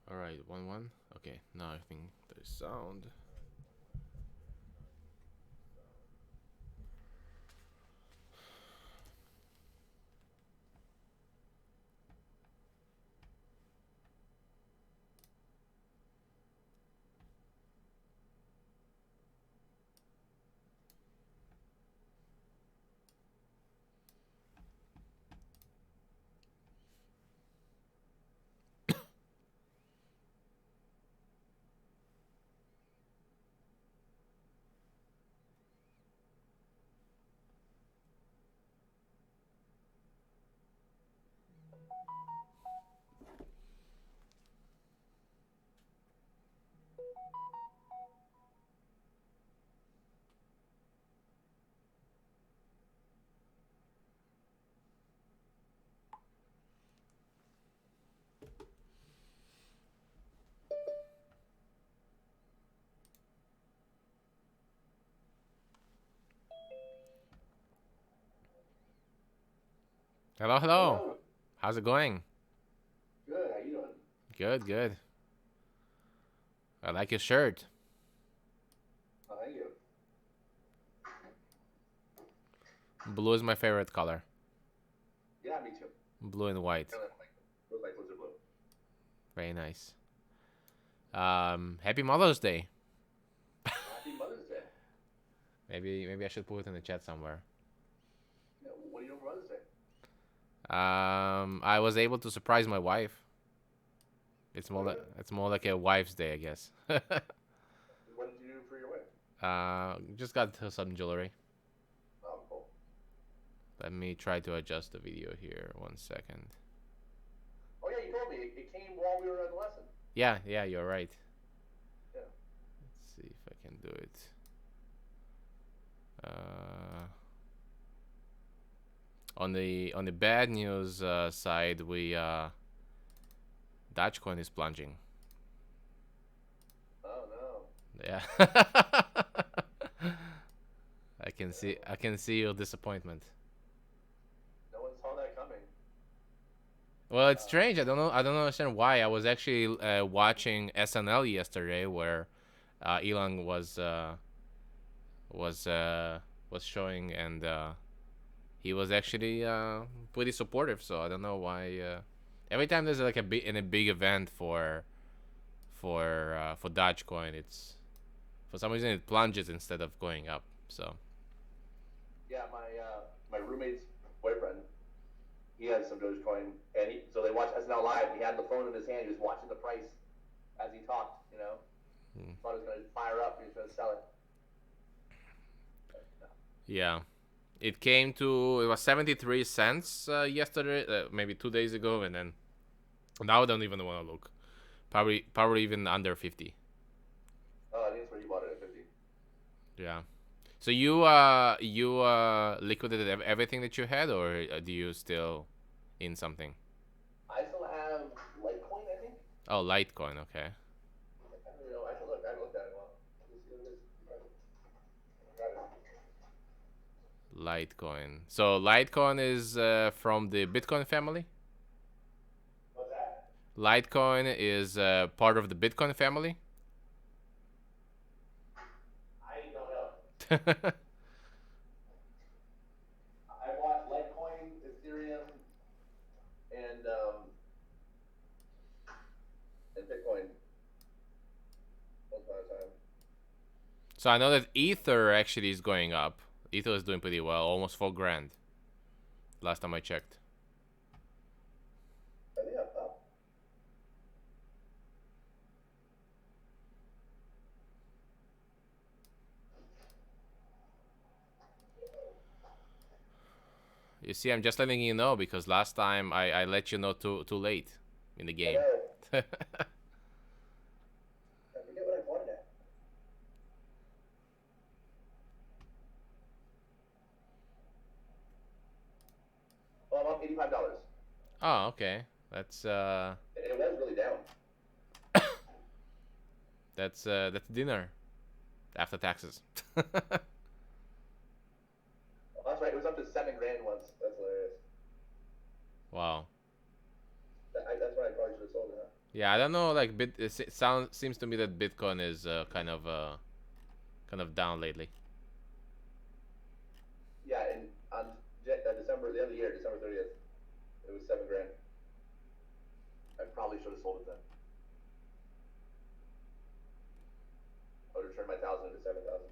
All right, 1-1. Okay, now I think there's sound. Hello, hello. Hello. How's it going? Good. How you doing? Good, good. I like your shirt. Oh, thank you. Blue is my favorite color. Yeah, me too. Blue and white. Kind of like looks like Blizzard Blue. Very nice. Happy Mother's Day. Happy Mother's Day. Maybe I should put it in the chat somewhere. Yeah, what are you doing for Mother's Day? I was able to surprise my wife. Oh, yeah. It's more like a wife's day, I guess. What did you do for your wife? Just got her some jewelry. Oh, cool. Let me try to adjust the video here. 1 second. Oh, yeah, you told me. It came while we were on the lesson. Yeah, yeah, you're right. Yeah. Let's see if I can do it. Uh, on the bad news side, we Dogecoin is plunging. Oh, no. Yeah. I can see your disappointment. No one saw that coming. Well, it's strange. I don't understand why. I was actually watching SNL yesterday, where Elon was uh, was showing, and he was actually pretty supportive. So I don't know why. Every time there's like a big event for Dogecoin, it's for some reason it plunges instead of going up. So Yeah, my roommate's boyfriend, he has some Dogecoin, and so they watched SNL live. He had the phone in his hand. He was watching the price as he talked. mm, Thought it was going to fire up. He was going to sell it. But, no. yeah, it was 73 cents yesterday, maybe 2 days ago, and then now I don't even want to look. Probably even under 50. Oh, I think that's where he bought it at 50. Yeah. So you liquidated everything that you had, or do you still in something? I still have Litecoin, I think. Oh, Litecoin. Okay. I don't know. I should look. I haven't looked at it in a while. Let's see what it is. Got it. Litecoin. So Litecoin is from the Bitcoin family. What's that? Litecoin is part of the Bitcoin family. I don't know. I bought Litecoin, Ethereum, and Bitcoin once upon a time. So I know that Ether actually is going up. Ether is doing pretty well, almost 4 grand. Last time I checked. I think I'm up. You see, I'm just letting you know because last time I let you know too late in the I game. know. I forget what I bought it at. Oh, I'm up $85. Oh, okay. That's It was really down. that's dinner after taxes. Oh, that's right. It was up to 7 grand once. That's hilarious. Wow. That's why I probably should have sold it. Huh? Yeah, I don't know. Like, it sounds seems to me that Bitcoin is kind of down lately. Yeah, and on December, the end of the year, December 30th, it was 7 grand. I probably should have sold it then. I would have turned my 1,000 into 7,000.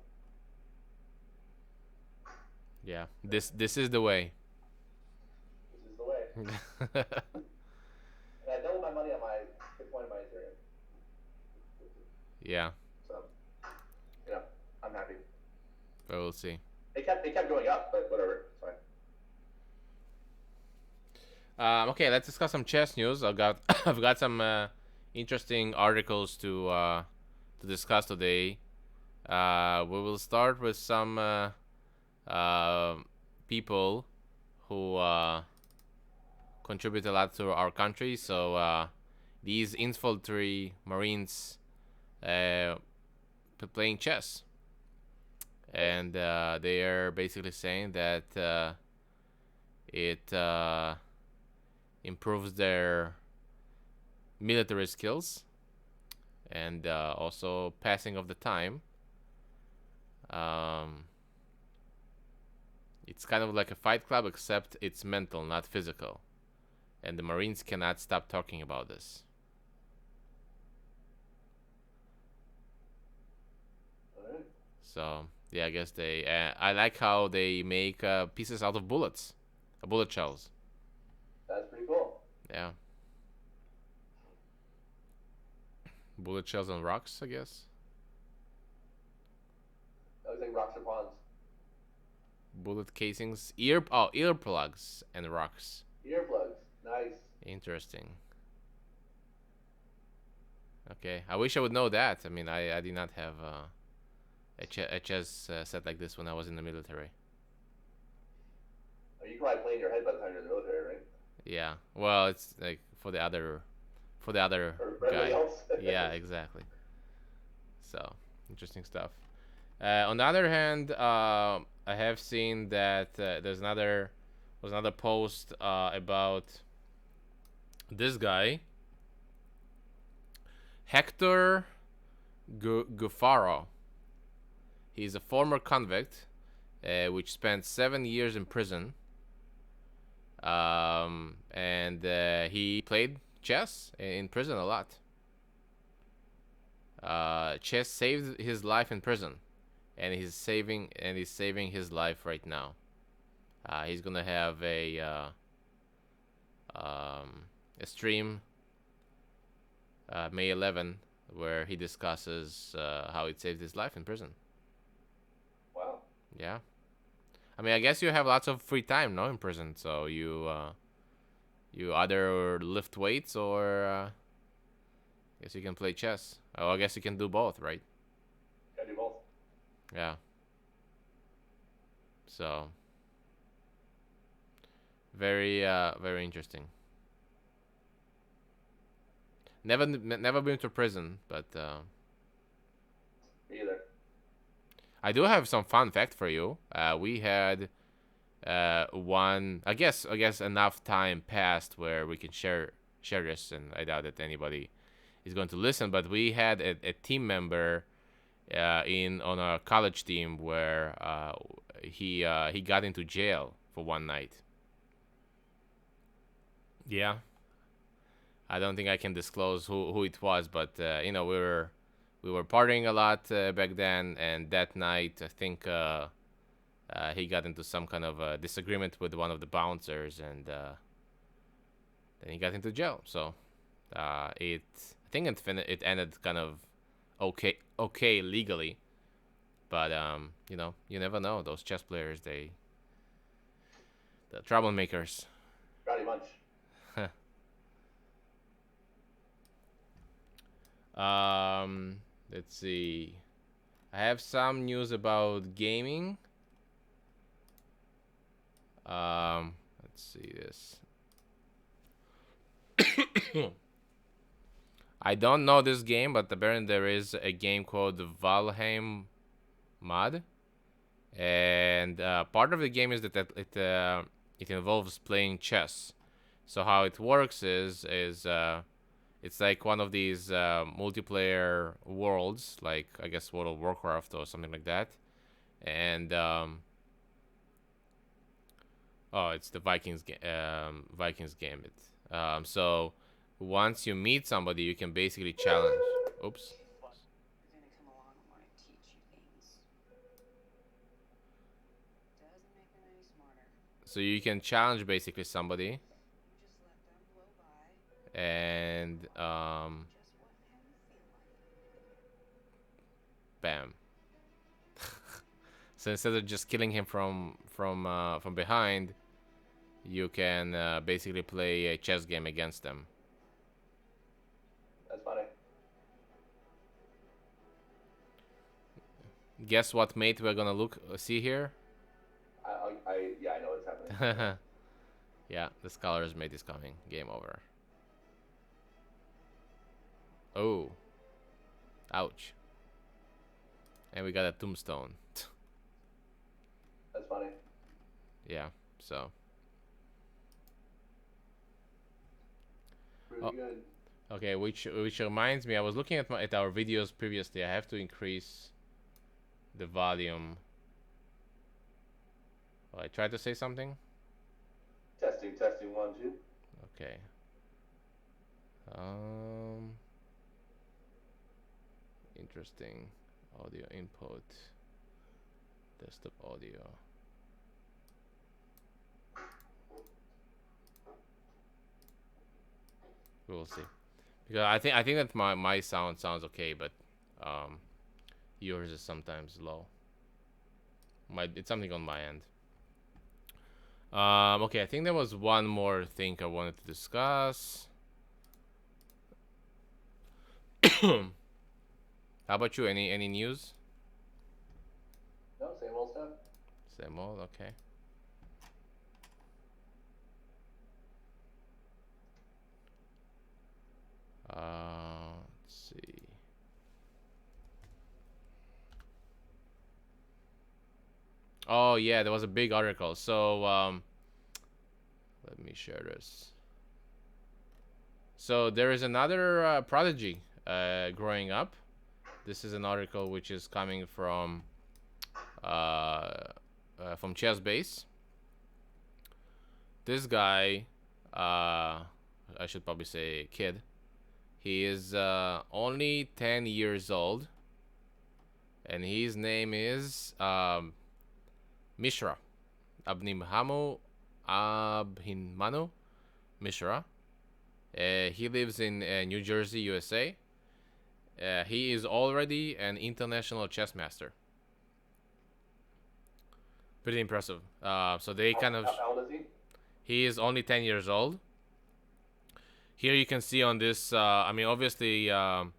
Yeah, this is the way. This is the way. And I doubled my money on my Bitcoin and my Ethereum. Yeah, So, you know, I'm happy. but we'll see. It kept going up, but whatever, it's fine. Okay, let's discuss some chess news. I've got some interesting articles to discuss today. We will start with some uh, people who contribute a lot to our country. So these infantry marines playing chess, and they are basically saying that it improves their military skills and also passing of the time. Um, it's kind of like a fight club, except it's mental, not physical. And the Marines cannot stop talking about this. All right. So yeah, I guess they. I like how they make pieces out of bullets, bullet shells. That's pretty cool. Yeah, bullet shells and rocks, I guess. That looks like rocks or ponds. Bullet casings, earplugs and rocks. Earplugs. Nice. Interesting. Okay, I wish I would know that. I mean, I did not have a chess set like this when I was in the military. Oh, you can probably play in your head by the time you're in the military, right? Yeah. Well, it's like for the other Or for everybody guy. else. Yeah, exactly. So interesting stuff. On the other hand, I have seen that was another post about this guy, Hector Gufaro. He's a former convict, which spent 7 years in prison. And he played chess in prison a lot. Chess saved his life in prison, and he's saving his life right now. He's gonna have a stream May 11 where he discusses how it saved his life in prison. Wow. Yeah, I mean, I guess you have lots of free time, no, in prison. So you either lift weights or I guess you can play chess. Oh, I guess you can do both, right? Gotta do both. Yeah. So very interesting. Never been to prison, but Me either. I do have some fun fact for you. We had one. I guess enough time passed where we can share this, and I doubt that anybody is going to listen. But we had a team member in on our college team where he got into jail for one night. Yeah, I don't think I can disclose who it was, but we were partying a lot back then, and that night I think he got into some kind of disagreement with one of the bouncers, and then he got into jail. So I think it ended kind of okay legally, but you never know. Those chess players, the troublemakers. Rowdy Munch. Let's see. I have some news about gaming. Let's see this. I don't know this game, but apparently there is a game called Valheim Mod, and part of the game is that it involves playing chess. So how it works is It's like one of these multiplayer worlds, like I guess World of Warcraft or something like that. And oh, it's the Vikings Gambit. So once you meet somebody, you can basically challenge. Oops. So you can challenge basically somebody, and bam. So instead of just killing him from behind, you can basically play a chess game against them. That's funny. Guess what mate we're gonna see here? Yeah, I know what's happening. Yeah, the scholar's mate is coming. Game over. Oh, ouch. And we got a tombstone. That's funny. Yeah, so. Pretty Oh, good. okay, which reminds me, I was looking at our videos previously. I have to increase the volume. Oh, I tried to say something. Testing, testing, 1, 2. Okay. Um. Interesting. Audio input. Desktop audio. We will see. Because I think that my sound sounds okay, but um, yours is sometimes low. It's something on my end. Okay, I think there was one more thing I wanted to discuss. How about you? Any news? No, same old stuff. Same old. Okay. Let's see. Oh yeah, there was a big article. So let me share this. So there is another prodigy growing up. This is an article which is coming from Chess Base. This guy, I should probably say kid. He is only 10 years old, and his name is Mishra. Abhinmanu Mishra. He lives in New Jersey, USA. He is already an international chess master. Pretty impressive. So they kind of. How old is he? He is only 10 years old. Here you can see on this. I mean, obviously. So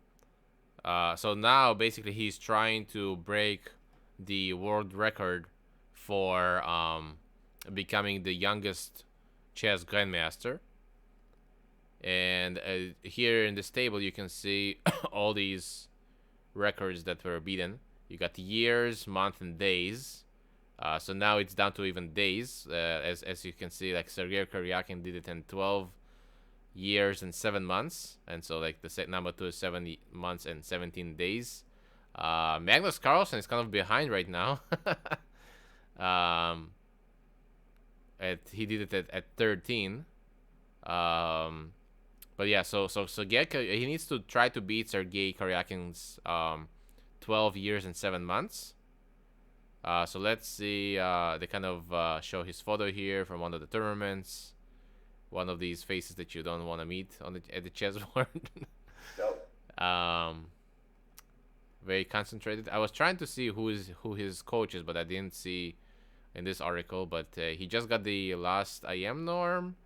now basically he's trying to break the world record for becoming the youngest chess grandmaster. And here in this table you can see all these records that were beaten. You got years, months, and days. So now it's down to even days. As you can see, like Sergei Karyakin did it in 12 years and 7 months, and so like the set number 2 is 7 months and 17 days. Magnus Carlsen is kind of behind right now. He did it at 13. But yeah, so he needs to try to beat Sergei Karyakin's 12 years and 7 months. So let's see. They kind of show his photo here from one of the tournaments. One of these faces that you don't want to meet at the chessboard. Nope. Very concentrated. I was trying to see who his coach is, but I didn't see in this article. But he just got the last IM norm,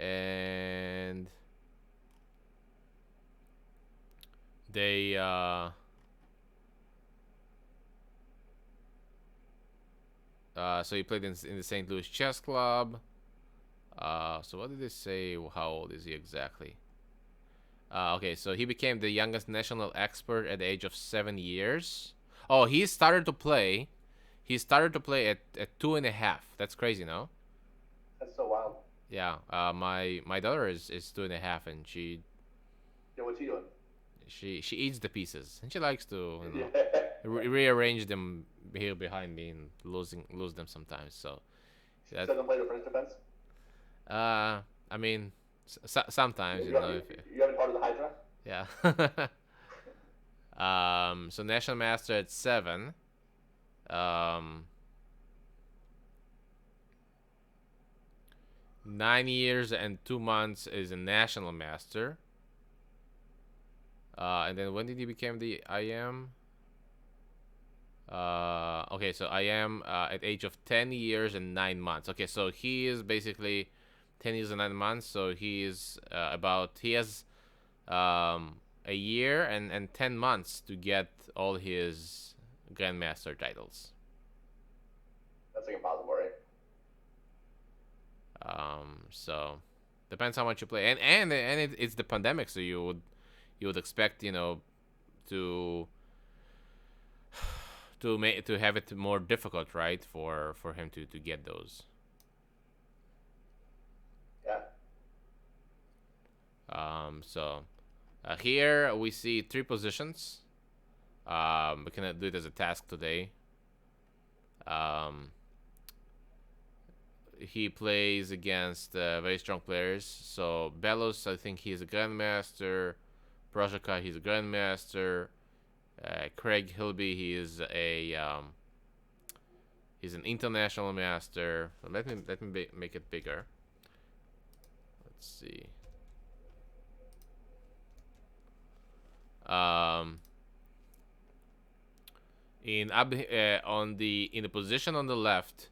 and they so he played in the St. Louis Chess Club. So what did they say? How old is he exactly? Okay, so he became the youngest national expert at the age of 7 years. Oh, he started to play. He started to play at 2.5. That's crazy, no? That's so wild. Yeah. My daughter is 2.5, and she. Yeah, what's he doing? She eats the pieces, and she likes to Yeah. rearrange them here behind me and lose them sometimes. So She that doesn't play the French defense. I mean sometimes You, you, if you haven't part of the Hydra. yeah. So National Master at 7. Um, 9 years and 2 months is a National Master. And then when did he become the IM? Okay, so I am at age of 10 years and 9 months. Okay, so he is basically 10 years and 9 months. So he is he has a year and 10 months to get all his Grandmaster titles. That's like impossible, right? So depends how much you play, and it's the pandemic, so you would expect to to have it more difficult, right, for him to get those. Yeah. So here we see 3 positions. We can do it as a task today. Um, he plays against very strong players. So Belos, I think he's a grandmaster. Projaka, he's a grandmaster. Craig Hilby, he's an international master. Let me make it bigger. Let's see. Um, in the position on the left,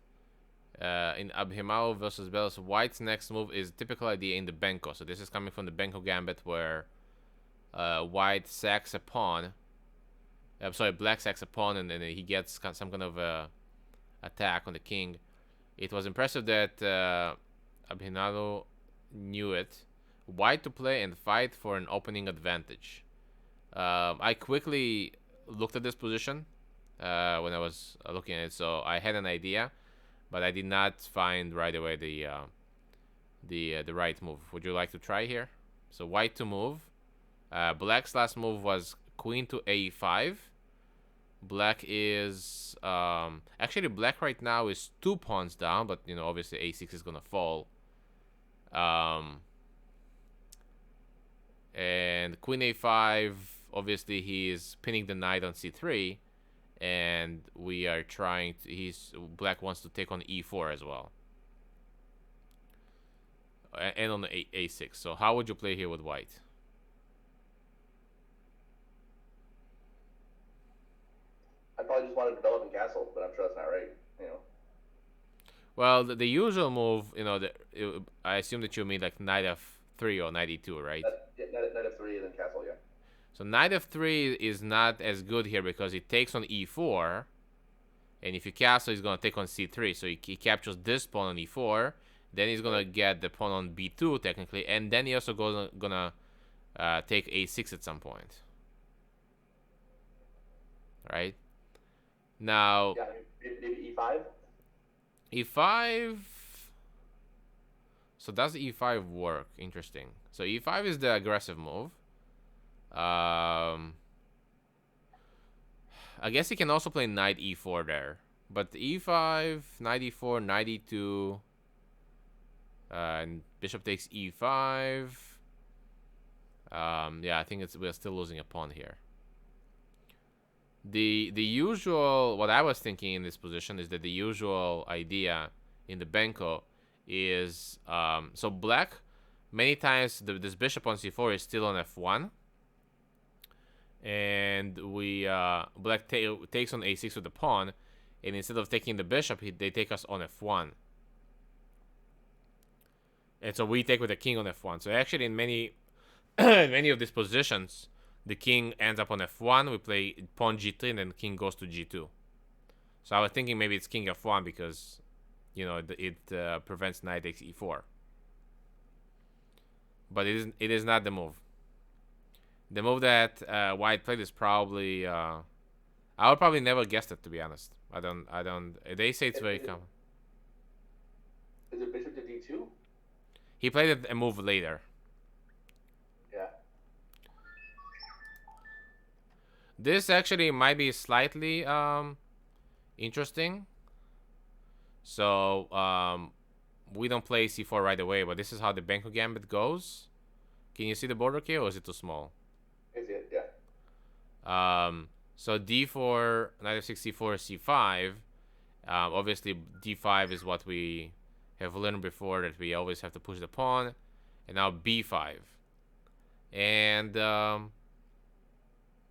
in Abhimao versus Belos, White's next move is typical idea in the Benko. So this is coming from the Benko Gambit, where White sacks a pawn. I'm sorry, Black sacks a pawn, and then he gets some kind of attack on the king. It was impressive that Abhinado knew it. White to play and fight for an opening advantage. I quickly looked at this position when I was looking at it, so I had an idea, but I did not find right away the right move. Would you like to try here? So White to move. Black's last move was Queen to A5. Black is actually Black right now is 2 pawns down, but obviously A6 is gonna fall. And Queen A5, obviously he is pinning the knight on C3, and we are trying to. Black wants to take on E4 as well, and on the A6. So how would you play here with White? I probably just want to develop in castle, but I'm sure that's not right. Well, the usual move, I assume that you mean like knight f3 or knight e2, right? Knight f3 and then castle, yeah. So knight f3 is not as good here because it takes on e4, and if you castle, he's gonna take on c3. So he captures this pawn on e4, then he's gonna get the pawn on b2 technically, and then he also gonna take a6 at some point, right? Now, Yeah, maybe e5. e5. So does e5 work? Interesting. So e5 is the aggressive move. I guess he can also play knight e4 there. But e5, knight e4, knight e2, and bishop takes e5. Yeah, I think we're still losing a pawn here. The usual, what I was thinking in this position is that the usual idea in the Benko is so Black many times this bishop on c4 is still on f1, and Black takes on a6 with the pawn, and instead of taking the bishop, they take us on f1, and so we take with the king on f1. So actually, in many many of these positions, the king ends up on f1. We play pawn g3, and then king goes to g2. So I was thinking maybe it's king f1 because it prevents knight takes e4. But it is not the move. The move that White played is probably I would probably never guess it, to be honest. I don't. They say it's very common. Is it bishop to d2? He played a move later. Yeah. This actually might be slightly interesting. So we don't play c4 right away, but this is how the Banco Gambit goes. Can you see the border key, or is it too small? I see it, yeah. So d4, knight f6, c4, c5. Obviously, d5 is what we have learned before, that we always have to push the pawn. And now b5. And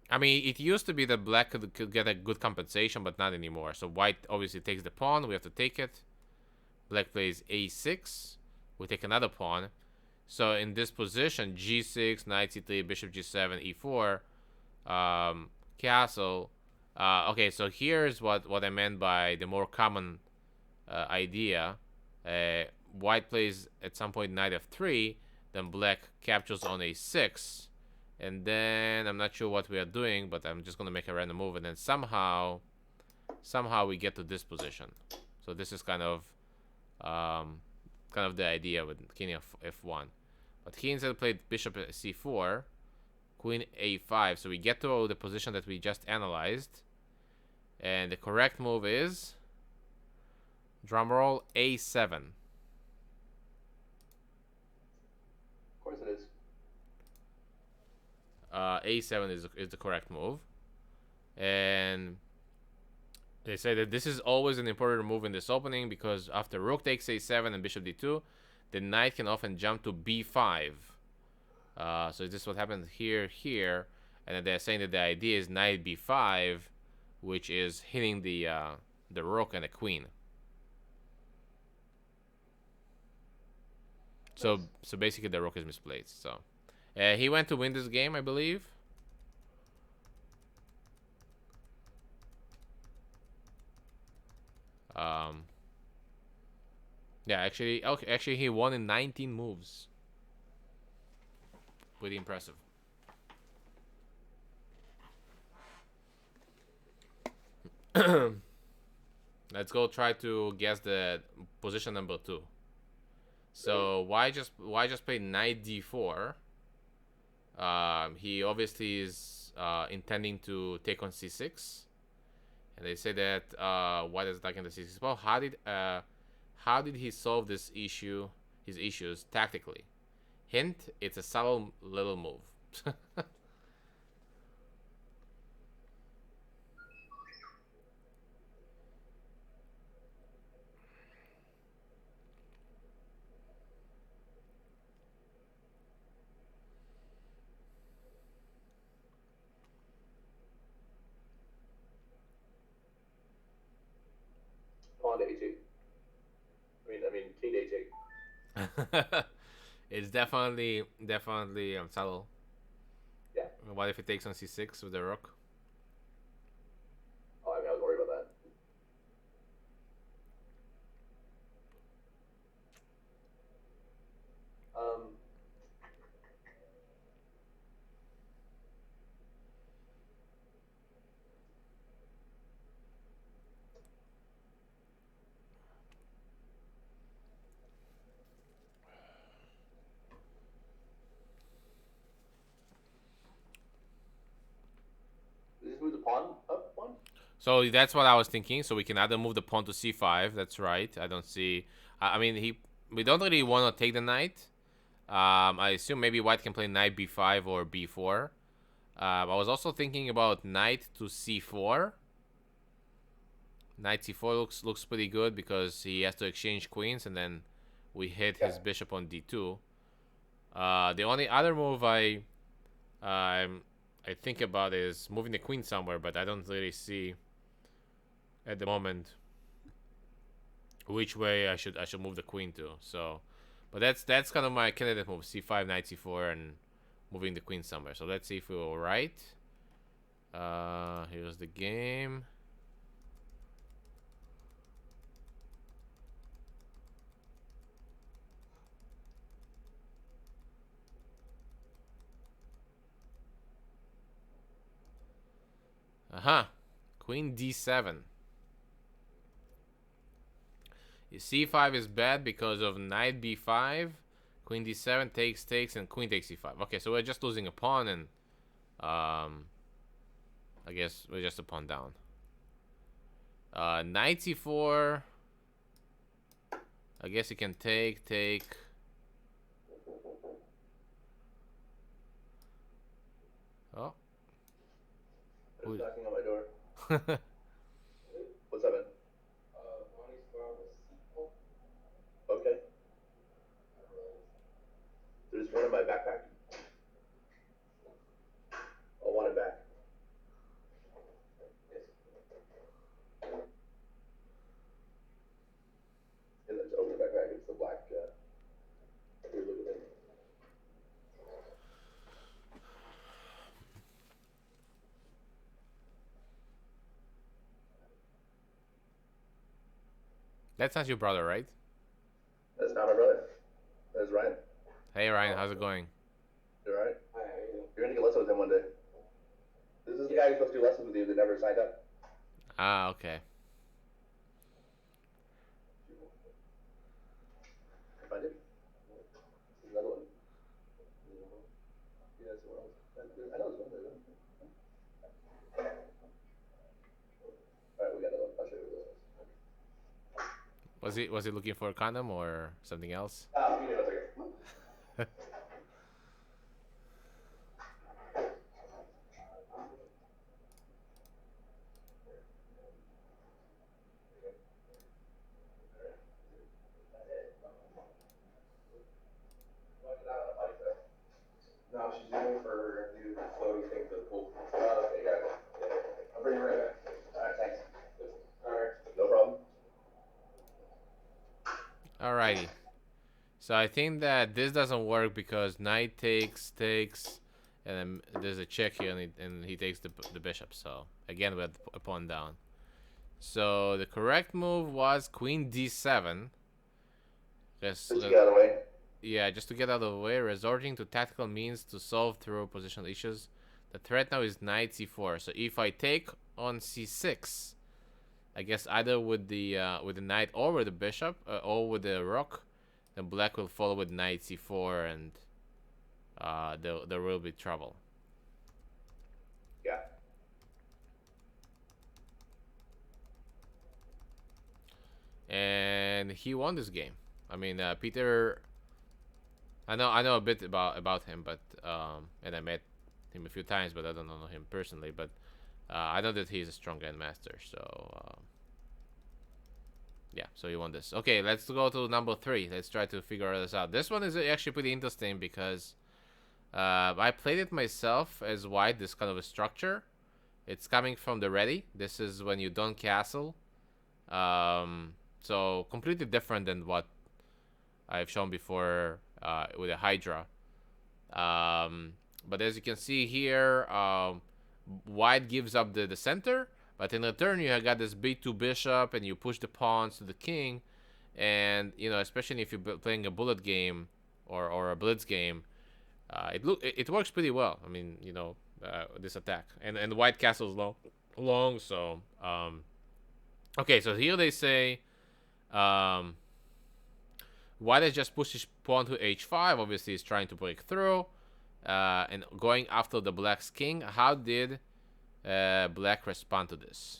I mean, it used to be that black could get a good compensation, but not anymore. So white obviously takes the pawn. We have to take it. Black plays a6. We take another pawn. So in this position, g6, knight c3, bishop g7, e4, castle. Okay, so here's what I meant by the more common idea. White plays at some point knight f3, then black captures on a6, and then I'm not sure what we are doing, but I'm just gonna make a random move, and then somehow we get to this position. So this is kind of the idea with king of f1. But he instead played bishop c4, queen a5. So we get to the position that we just analyzed, and the correct move is, drumroll, a7. Of course it is. A7 is the correct move, and they say that this is always an important move in this opening, because after rook takes a7 and bishop d2, the knight can often jump to b5. So this is what happens here, and then they're saying that the idea is knight b5, which is hitting the rook and the queen. So basically the rook is misplaced. So he went to win this game, I believe. Yeah, actually he won in 19 moves. Pretty impressive. Let's go try to guess the position number 2. So why just play knight d4? He obviously is intending to take on c6, and they say that white is attacking the c6. Well, how did he solve this issue? His issues tactically. Hint: it's a subtle little move. Pawn to h8. I mean, king to h8. It's definitely subtle. Yeah. What if it takes on c6 with the rook? Oh, I was worried about that. Just move the pawn up one? So that's what I was thinking. So we can either move the pawn to c5. That's right. I don't see. I mean, we don't really want to take the knight. I assume maybe white can play knight b5 or b4. I was also thinking about knight to c4. Knight c4 looks pretty good, because he has to exchange queens, and then we hit his bishop on d2. The only other move I think about is moving the queen somewhere, but I don't really see at the moment which way I should move the queen to. So, but that's kind of my candidate move: c5, knight c4, and moving the queen somewhere. So let's see if we were right. Here's the game. Queen d7. c5 is bad because of knight b5. Queen d7 takes, and queen takes c5. Okay, so we're just losing a pawn, and I guess we're just a pawn down. Knight c4. I guess you can take. Oh. Who's knocking on my door? What's up, man? Okay. There's one in my backpack. I'll want it back. And let's open the backpack. It's the black. Here, look at it. That's not your brother, right? That's not my brother. That's Ryan. Hey Ryan, how's it going? You alright? You're gonna get lessons with him one day. This is the guy who's supposed to do lessons with you that never signed up. Ah, okay. Find it. There's another one. Yeah, somewhere else. I know there's one there. Alright, we got another one. I'll show you where this is. Was he looking for a condom or something else? You know, it's okay. No, she's doing for her new floating thing for the pool. Okay, got it. I'll bring you right back. Alright, thanks. Alright. No problem. Alrighty. So I think that this doesn't work because knight takes, and then there's a check here, and he takes the bishop. So again, we have a pawn down. So the correct move was queen d7. Just get out of the way. Yeah, just to get out of the way, resorting to tactical means to solve through positional issues. The threat now is knight c4. So if I take on c6, I guess either with the knight or with the bishop or with the rook, then black will follow with knight c4, and there will be trouble. Yeah. And he won this game. I mean, Peter. I know a bit about him, but and I met him a few times, but I don't know him personally. But I know that he's a strong grandmaster. So yeah, so he won this. Okay, let's go to number 3. Let's try to figure this out. This one is actually pretty interesting because I played it myself as white. This kind of a structure. It's coming from the ready. This is when you don't castle. So completely different than what I've shown before with a Hydra. But as you can see here, white gives up the center, but in return you have got this b2 bishop, and you push the pawns to the king, and you know, especially if you're playing a bullet game or a blitz game, it works pretty well. I mean, you know, this attack, and white castle is long, so okay, so here they say white has just pushed his pawn to h5. Obviously, he's trying to break through and going after the black's king. How did black respond to this?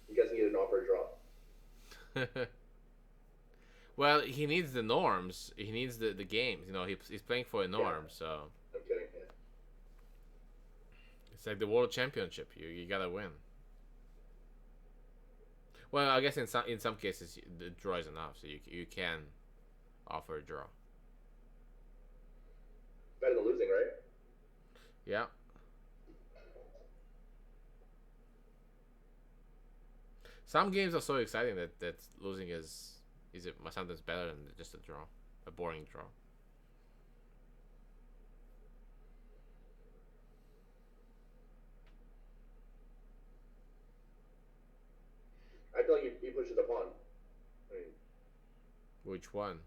I'm guessing he didn't offer a draw. Well, he needs the norms. He needs the games. You know, he's playing for a norm, Yeah. so I'm kidding. Yeah. it's like the world championship. You gotta win. Well, I guess in some cases the draw is enough, so you can offer a draw. Better than losing, right? Yeah. Some games are so exciting that losing is sometimes better than just a draw, a boring draw. I feel like he pushes a pawn. I mean, Which one?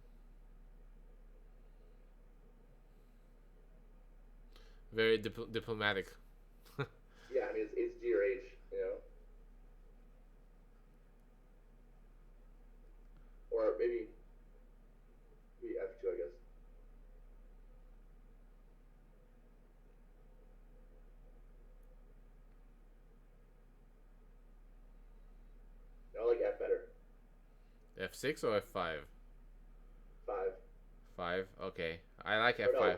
Very diplomatic. Yeah, I mean it's G or H, you know, or maybe F2, I guess. I like F better. F6 or F5? Five. 5. Okay. I like Or no, F5.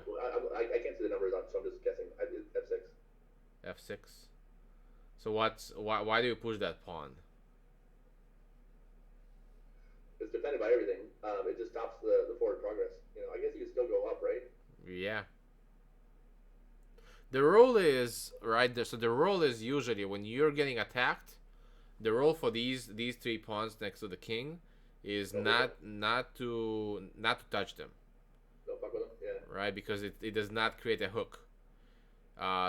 I can't see the numbers, so I'm just guessing. F6. F6. So why do you push that pawn? It's defended by everything. It just stops the forward progress. You know, I guess you can still go up, right? Yeah. The rule is right there. So the rule is usually when you're getting attacked, the rule for these three pawns next to the king is Don't hit them. not to touch them, Don't fuck with them. Yeah. right? Because it does not create a hook.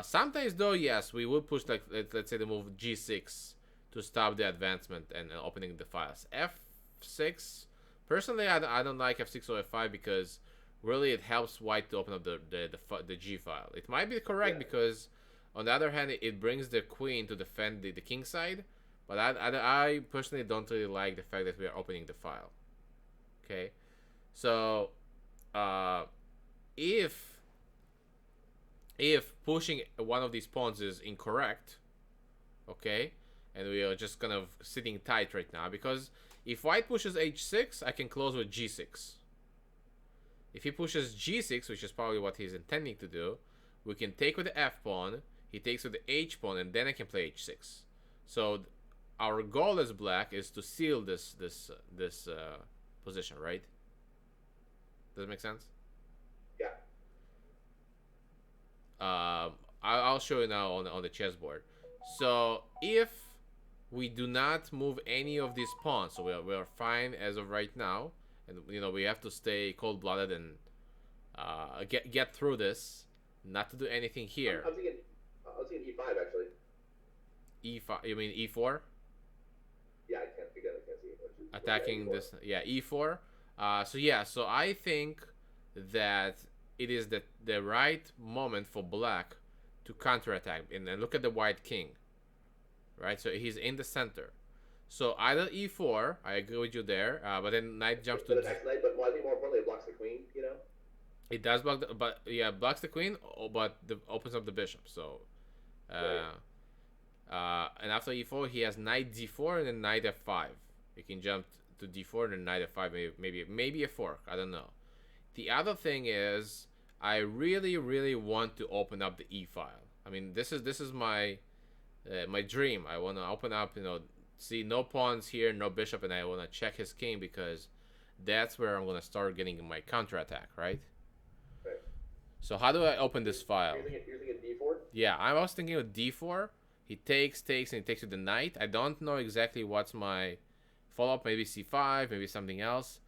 Sometimes though, yes, we would push like let's say the move G6 to stop the advancement and opening the files. F6. Personally, I don't like F6 or F5 because really it helps white to open up the G file. It might be correct Yeah. because on the other hand, it brings the queen to defend the king side, but I personally don't really like the fact that we are opening the file. Okay, so uh, if if pushing one of these pawns is incorrect, okay, and we are just kind of sitting tight right now because if white pushes h6, I can close with g6. If he pushes g6, which is probably what he's intending to do, we can take with the f pawn, he takes with the h pawn, and then I can play h6. So our goal as black is to seal this position, right? Does it make sense? Yeah. I'll show you now on the chessboard. So if we do not move any of these pawns, so we are fine as of right now, and we have to stay cold-blooded and get through this, not to do anything here. I'm thinking E5 actually. E5, you mean E4? Yeah, I can't again. I can't see it. Attacking Yeah, this, yeah, E4. So I think that it is the right moment for black to counterattack. And then look at the white king, right? So he's in the center. So either E4, I agree with you there, but then knight jumps to but the next knight, but I think more importantly, it blocks the queen. You know. it does block, but yeah, blocks the queen, but opens up the bishop. So, Right. and after E4, he has knight D4 and then knight F5. He can jump to D4 and then knight F5, maybe a fork. I don't know. The other thing is, I really, really want to open up the E file. I mean, this is my dream. I want to open up, see no pawns here, no bishop, and I want to check his king because that's where I'm gonna start getting my counterattack, right? Right. So how do I open this file? You're thinking D4. Yeah, I was thinking of D4. He takes, and he takes with the knight. I don't know exactly what's my follow-up. Maybe C5, maybe something else.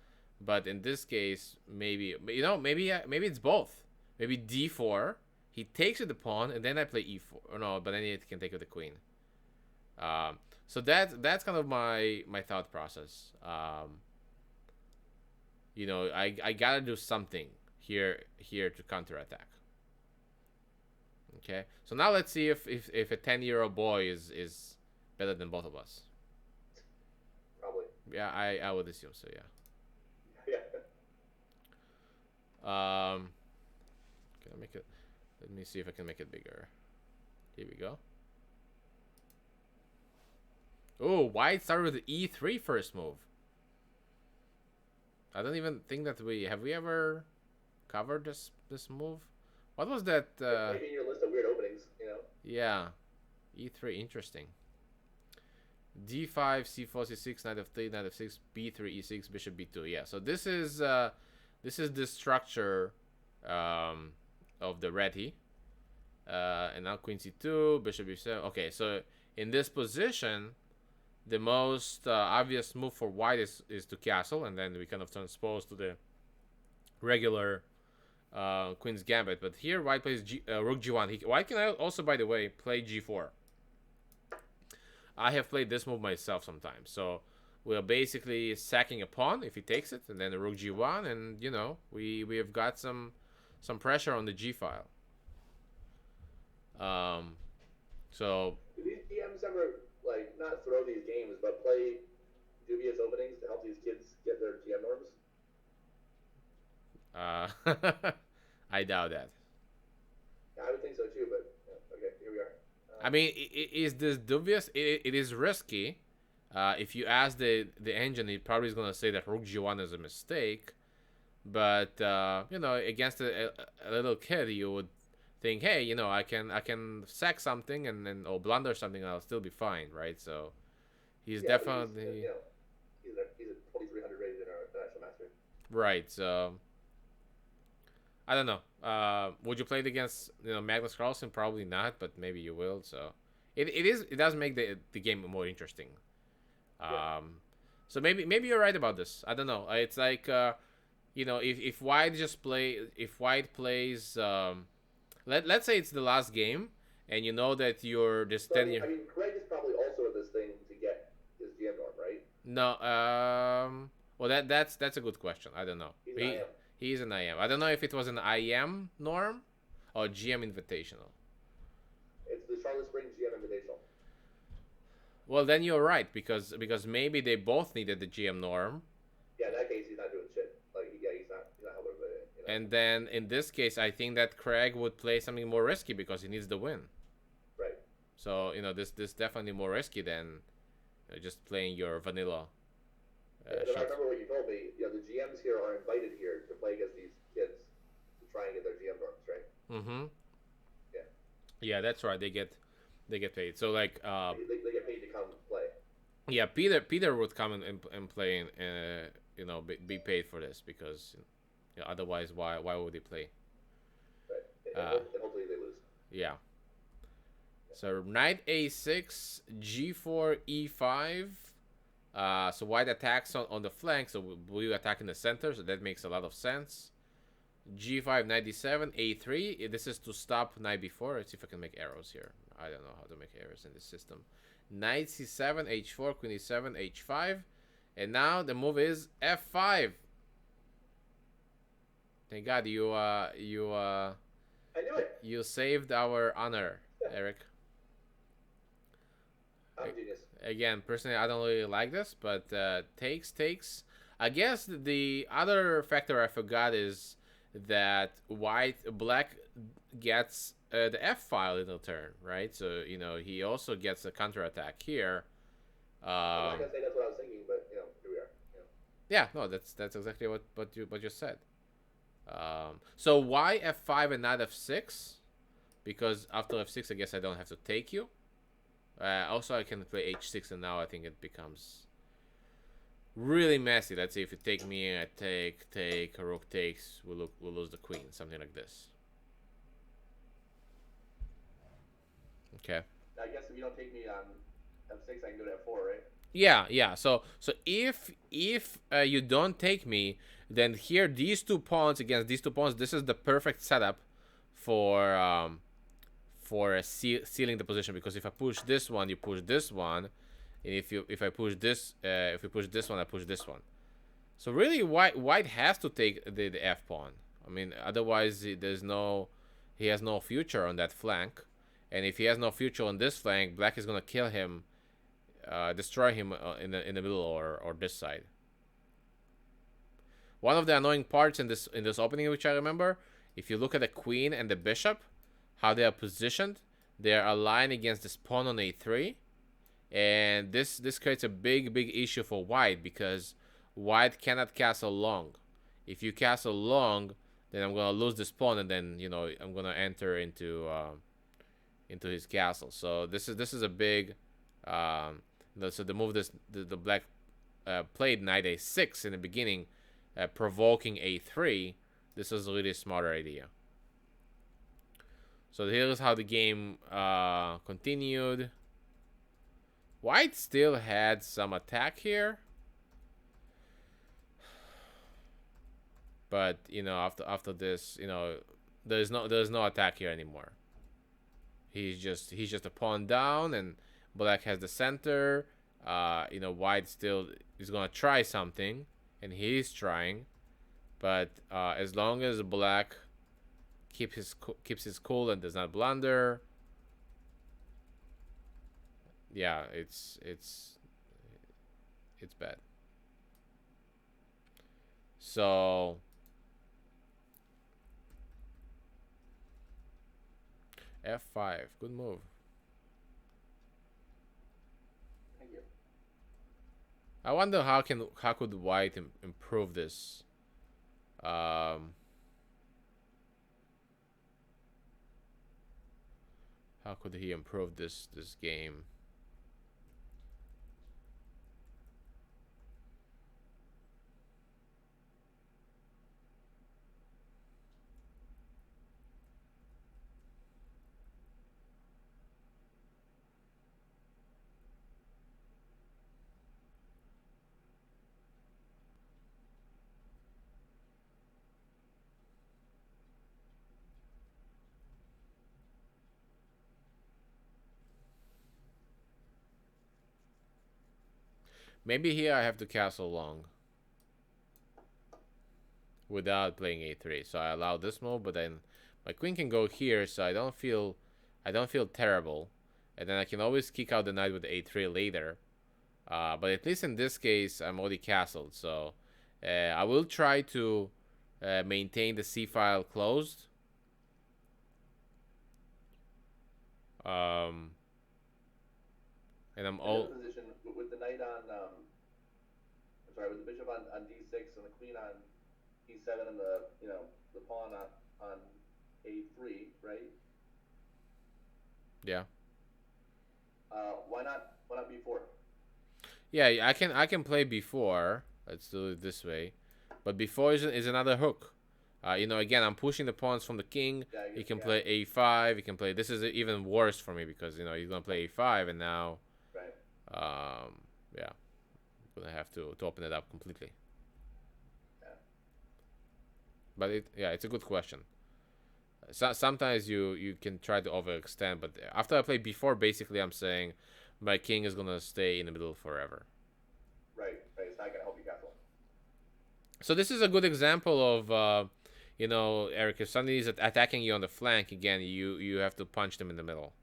But in this case, maybe maybe it's both. Maybe D4. He takes with the pawn, and then I play E4. Or no, but then he can take with the queen. So that's kind of my thought process. I gotta do something here to counterattack. Okay, so now let's see if a 10-year-old boy is better than both of us. Probably. Yeah, I would assume so. Yeah. Yeah. Can I make it? Let me see if I can make it bigger. Here we go. Oh, white started with E3 first move. I don't even think that have we ever covered this move? What was that? Maybe in your list of weird openings, you know. Yeah, E3, interesting. D5, C4, C6, knight f3, knight f6, B3, E6, bishop B2. Yeah, so this is the structure of the ready. And now queen C2, bishop B7. Okay, so in this position, the most obvious move for white is to castle, and then we kind of transpose to the regular queen's gambit. But here white plays rook G1. White can also, by the way, play G4. I have played this move myself sometimes. So we are basically sacking a pawn if he takes it, and then the rook G1, and we have got some pressure on the G file. Um, so Do these GMs ever like not throw these games, but play dubious openings to help these kids get their GM norms? uh, I doubt that. Yeah, I would think so too. But okay, here we are. I mean, is this dubious? It is risky. If you ask the engine, it probably is gonna say that Rook G1 is a mistake. But you know, against a little kid, you would think, hey, you know, I can sack something and then or blunder something, and I'll still be fine, right? So he's Yeah, but he's definitely he's a 2300 rated international master. right. So I don't know. Would you play it against Magnus Carlsen? Probably not, but maybe you will. So it does make the game more interesting. Yeah, Um, so maybe you're right about this. I don't know. It's like if White just play if White plays let's say it's the last game and you know that you're just so 10 year I mean, Craig is probably also at this thing to get his GM norm, right? no well that's a good question. I don't know. He's an IM. He's an IM. I don't know if it was an IM norm or GM Invitational. It's the Charlotte Springs GM Invitational. Well, then you're right because maybe they both needed the GM norm. Yeah, in that case, he's not doing shit. Like, yeah, he's not helping anybody. And then in this case, I think that Craig would play something more risky because he needs the win. Right. So this definitely more risky than just playing your vanilla And then I shot. remember what you told me. You know, the GMs here are invited here to play against these kids to try and get their GM norms, right? Mm-hmm. Yeah. Yeah, that's right. They get paid. So like They get paid to come play. yeah, Peter would come and play and be paid for this because otherwise why would he play? Right. Uh, And hopefully they lose. yeah. So knight a6, g4, e5. So white attacks on the flank, so blue attack in the center, so that makes a lot of sense. G5, knight d7, a3. This is to stop knight b4. Let's see if I can make arrows here. I don't know how to make arrows in this system. Knight c7, h4, queen e7, h5. And now the move is f5. Thank God I knew it. you saved our honor, Eric. I'm a genius. Again, personally, I don't really like this, but takes. I guess the other factor I forgot is that black gets the F file in the turn, right? So he also gets a counterattack here. I'm not gonna say that's what I was thinking, but here we are. Yeah, no, that's exactly what you said. So why F5 and not F6? Because after F6, I guess I don't have to take you. Also, I can play H6, and now I think it becomes really messy. Let's say if you take me, I take, rook takes, we'll lose the queen, something like this. Okay. I guess if you don't take me on F6, I can go to F4, right? Yeah. So if you don't take me, then here these two pawns against these two pawns, this is the perfect setup for sealing the position, because if I push this one, you push this one, and if I push this, if we push this one, I push this one. So really, white has to take the F pawn. I mean, otherwise he has no future on that flank, and if he has no future on this flank, black is gonna kill him, destroy him in the middle or this side. One of the annoying parts in this opening, which I remember, if you look at the queen and the bishop, how they are positioned, they are aligned against this pawn on a3, and this creates a big issue for white, because white cannot castle long. If you castle long, then I'm gonna lose this pawn, and then I'm gonna enter into his castle. So this is a big so the move the black played knight a6 in the beginning, provoking a3. This is a really smarter idea. So here's how the game continued. White still had some attack here, but after this, there's no attack here anymore. He's just a pawn down, and black has the center. White still is gonna try something, and he's trying, but as long as black keeps his cool and does not blunder, yeah, it's bad. So f5, good move. Thank you. I wonder how could white improve this. Um, how could he improve this game? Maybe here I have to castle long without playing a3. So I allow this move, but then my queen can go here, so I don't feel terrible, and then I can always kick out the knight with a3 later. But at least in this case, I'm already castled, so I will try to maintain the c file closed. Um, and I'm In the other all position, with the knight on, I'm sorry, with the bishop on d6 and the queen on e7 and the pawn on a3, right? yeah. Why not b4? Yeah, I can play before. Let's do it this way. But before is another hook. Again, I'm pushing the pawns from the king. Yeah, He can yeah, play a5. He can play. This is even worse for me because he's gonna play a5, and now, right. yeah, I'm gonna have to open it up completely. Yeah, But it's a good question. Sometimes you can try to overextend, but after I play before, basically I'm saying my king is gonna stay in the middle forever. right, right. It's not gonna help you castle. So this is a good example of, Eric, if somebody is attacking you on the flank again, you have to punch them in the middle.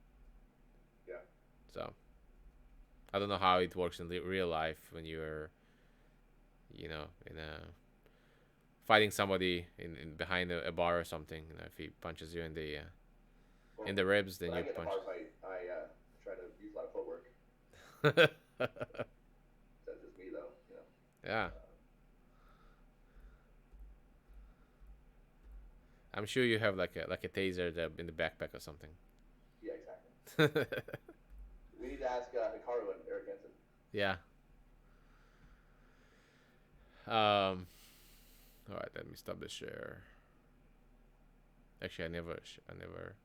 Yeah, So I don't know how it works in real life when you're, in a fighting somebody in behind a bar or something. If he punches you in well, the ribs, then when I you get in a punch. bar fight, I try to use a lot of footwork. That's just me, though. Yeah, I'm sure you have like a taser in the backpack or something. Yeah, exactly. We need to ask Hikaru and Eric Hansen. Yeah. Um. All right. Let me stop the share. Actually, I never.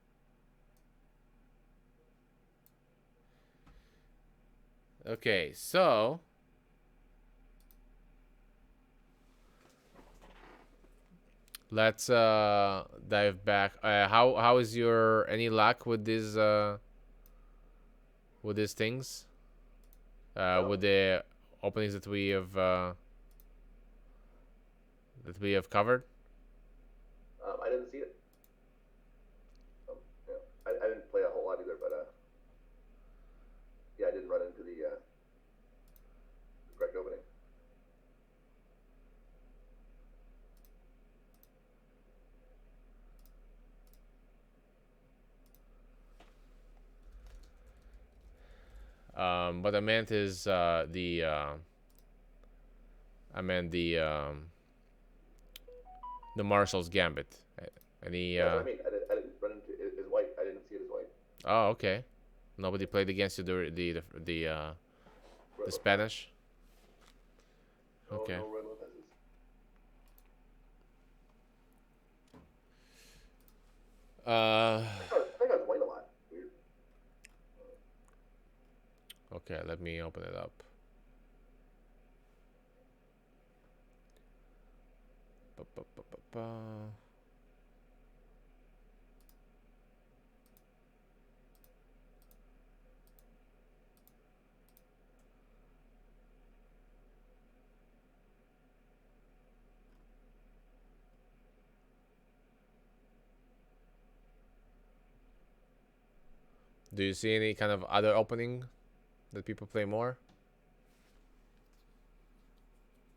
Okay, so let's dive back. How is your any luck with these things? No, With the openings that we have covered? I didn't see it. Yeah, I didn't play a whole lot either, but yeah, I didn't run into the correct opening. What I meant is I meant the Marshall's Gambit. Any That's what I mean. I didn't run into his white. I didn't see it as white. Oh, okay. Nobody played against you the Roy Lopez. Spanish. No, Okay. no Roy Lopez's. Uh, I think I was white a lot. Weird. okay. Let me open it up. Ba, ba, ba, ba, ba. Do you see any kind of other opening? that people play more.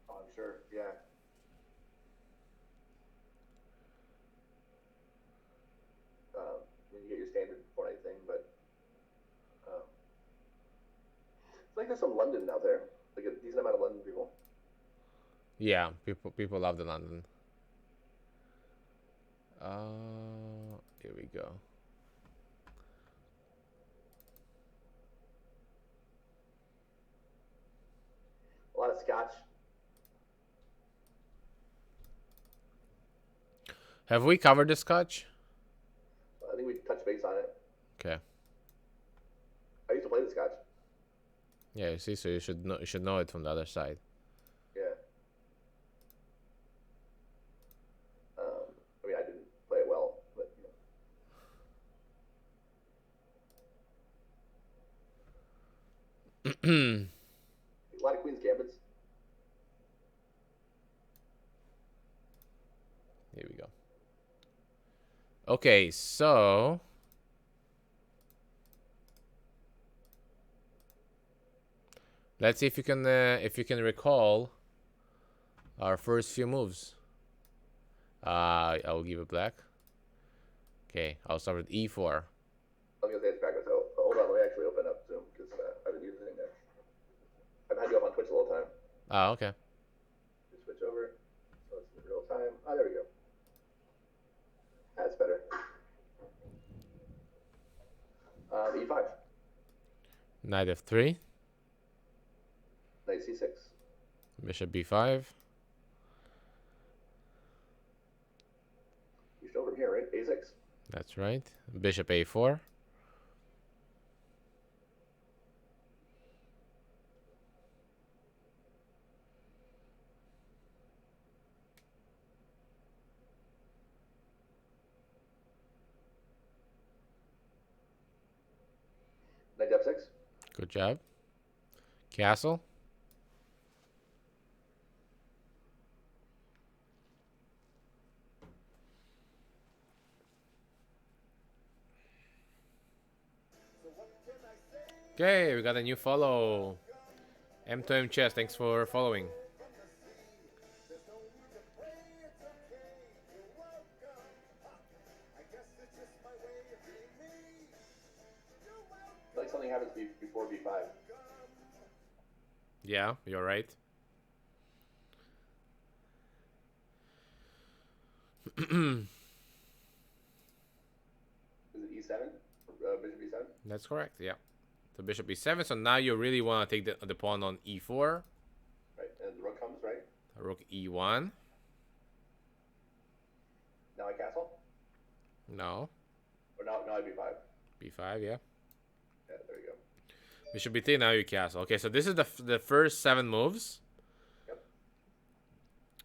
Oh, I'm sure. Yeah. You get your standard Fortnite thing, but it's like there's some London out there, like a decent amount of London people. Yeah, people love the London. Here we go. A lot of Scotch. Have we covered the Scotch? I think we touched base on it. Okay. I used to play the Scotch. Yeah, you see, so you should know it from the other side. Yeah. I mean, I didn't play it well, but a lot of Queen's Gambits. Here we go. Okay, so let's see if you can recall our first few moves. I will give it black. Okay, I'll start with E4. I was gonna say it's backwards. So hold on, let me actually open up Zoom because I've been using it there. I've had you up on Twitch the whole time. Oh, okay. Just switch over, so it's in real time. Oh, there we go. That's better. E5. Knight F3. Knight C6. Bishop B5. You should over here, right? A6. That's right. Bishop A4. Knight F6. Good job. Castle. Okay, we got a new follow. M2M Chess, thanks for following. Like something happens before B5. Yeah, you're right. Is it E7? Bishop E7? That's correct, yeah. So bishop E7, so now you really want to take the pawn on E4. Right, and the rook comes, right? Rook E1. Now I castle? No. Or now I B5? B5, yeah. Yeah, there you go. Bishop B3, now you castle. Okay, so this is the first 7 moves. Yep.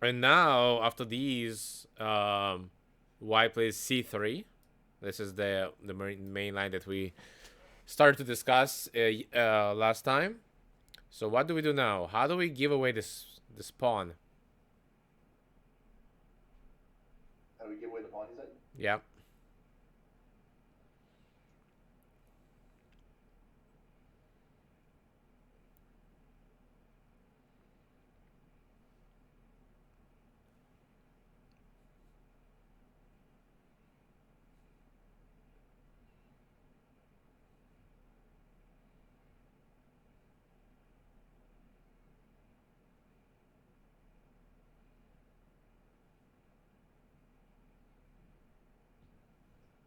And now, after these, white plays C3. This is the main line that we started to discuss last time. So what do we do now? How do we give away this pawn? How do we give away the pawn, you said? Yeah.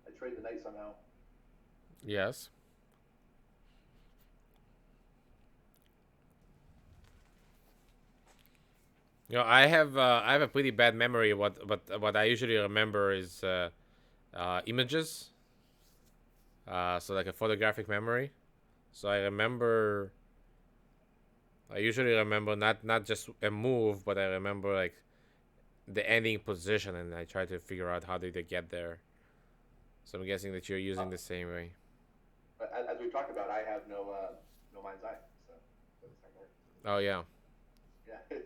I trade the knight somehow. Yes. You know, I have a pretty bad memory. What I usually remember is images. So like a photographic memory. So I usually remember not just a move, but I remember like the ending position, and I try to figure out how did they get there. So I'm guessing that you're using the same way. But as we've talked about, I have no mind's eye, so it's not gonna work. Oh yeah. Yeah.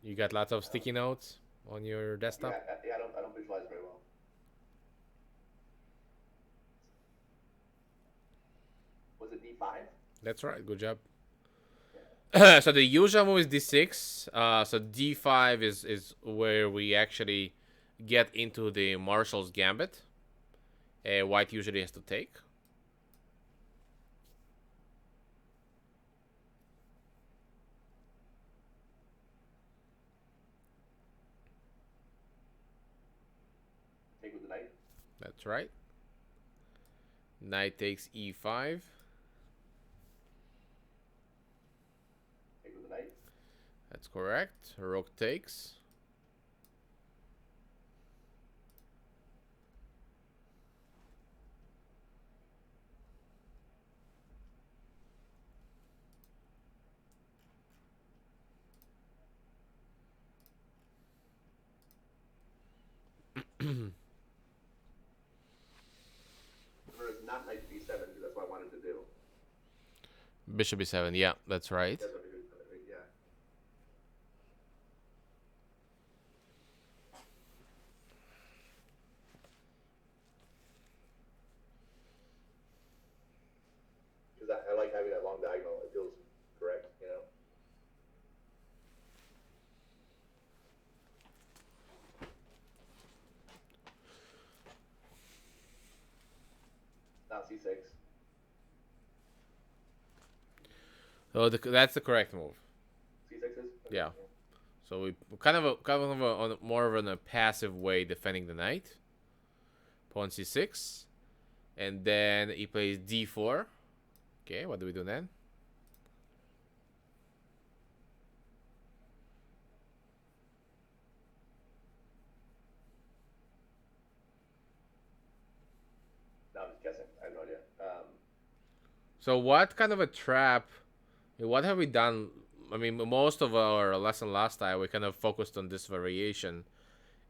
You got lots of sticky notes on your desktop? Yeah, I don't visualize very well. Was it D5? That's right. Good job. So the usual move is d6. So d5 is where we actually get into the Marshall's Gambit. White usually has to take. Take with the knight. That's right. Knight takes e5. Take with the knight. That's correct. Rook takes. Remember, it's not knight b7 because that's what I wanted to do. Bishop e7. Yeah, that's right. That's what I do. Yeah. Because I like having that long diagonal. It feels correct, you know. Now c6. So that's the correct move. C6 is? Okay. Yeah. So we on more of a passive way defending the knight. Pawn c6, and then he plays d4. Okay, what do we do then? No, I'm just guessing. I have no idea. So what kind of a trap? What have we done? I mean, most of our lesson last time we kind of focused on this variation,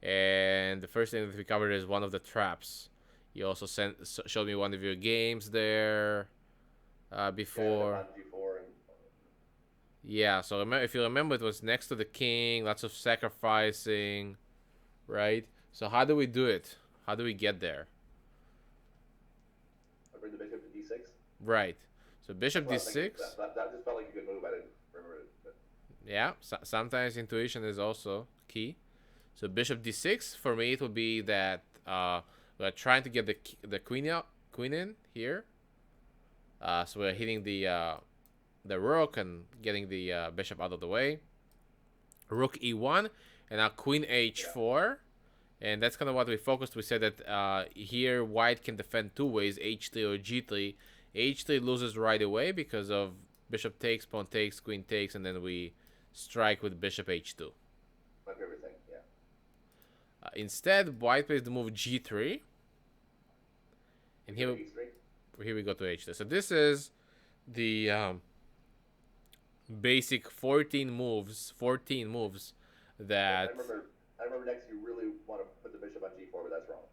and the first thing that we covered is one of the traps. You also showed me one of your games there before. Yeah, G4 and Yeah, so if you remember, it was next to the king, lots of sacrificing, right? So how do we do it? How do we get there? I bring the bishop to d6. Right. So bishop Well, I think d6. that just felt like a good move. I didn't remember it. But Yeah, sometimes intuition is also key. So bishop d6, for me it would be that we're trying to get the queen in here. So we're hitting the rook and getting the bishop out of the way. Rook e1, and now queen h4. And that's kind of what we focused. We said that here white can defend two ways, h3 or g3. h3 loses right away because of bishop takes, pawn takes, queen takes, and then we strike with bishop h2. my favorite thing, yeah. Instead, white plays the move g3. And here we go to h3. So this is the basic 14 moves that I remember next you really want to put the bishop on g4, but that's wrong.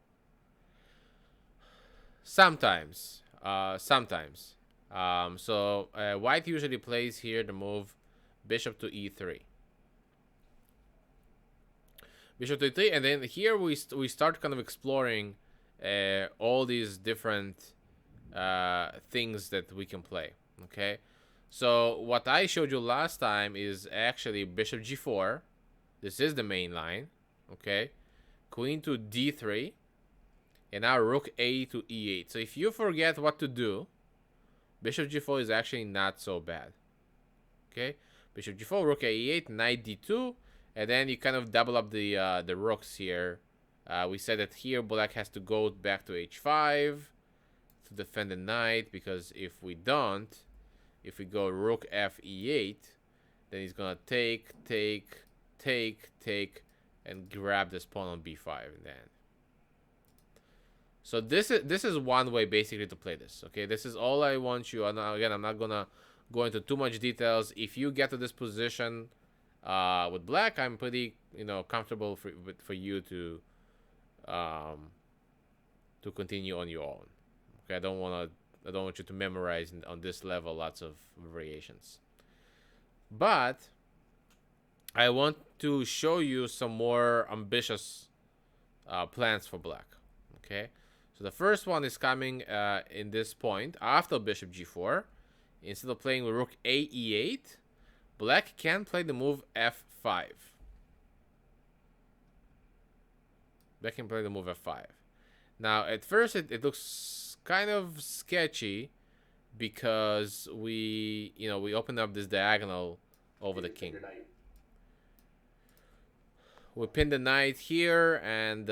sometimes so white usually plays here the move bishop to e3. Bishop to e3, and then here we start kind of exploring all these different things that we can play. Okay, so what I showed you last time is actually bishop g4. This is the main line. Okay, queen to d3, and now rook a to e8. So if you forget what to do, bishop g4 is actually not so bad. Okay, bishop g4, rook a e8, knight d2, and then you kind of double up the rooks here. We said that here black has to go back to h5 to defend the knight, because if we don't, if we go rook f e8, then he's gonna take, and grab this pawn on b5, and then. So this is one way basically to play this. Okay, this is all I want you. And again, I'm not gonna go into too much details. If you get to this position with black, I'm pretty comfortable for you to continue on your own. Okay, I don't want you to memorize on this level lots of variations. But I want to show you some more ambitious plans for black. Okay, so the first one is coming in this point after bishop g4, instead of playing with rook a e8, black can play the move f5. Black can play the move f5. Now, at first, it looks kind of sketchy because we open up this diagonal over the king. We pin the knight here and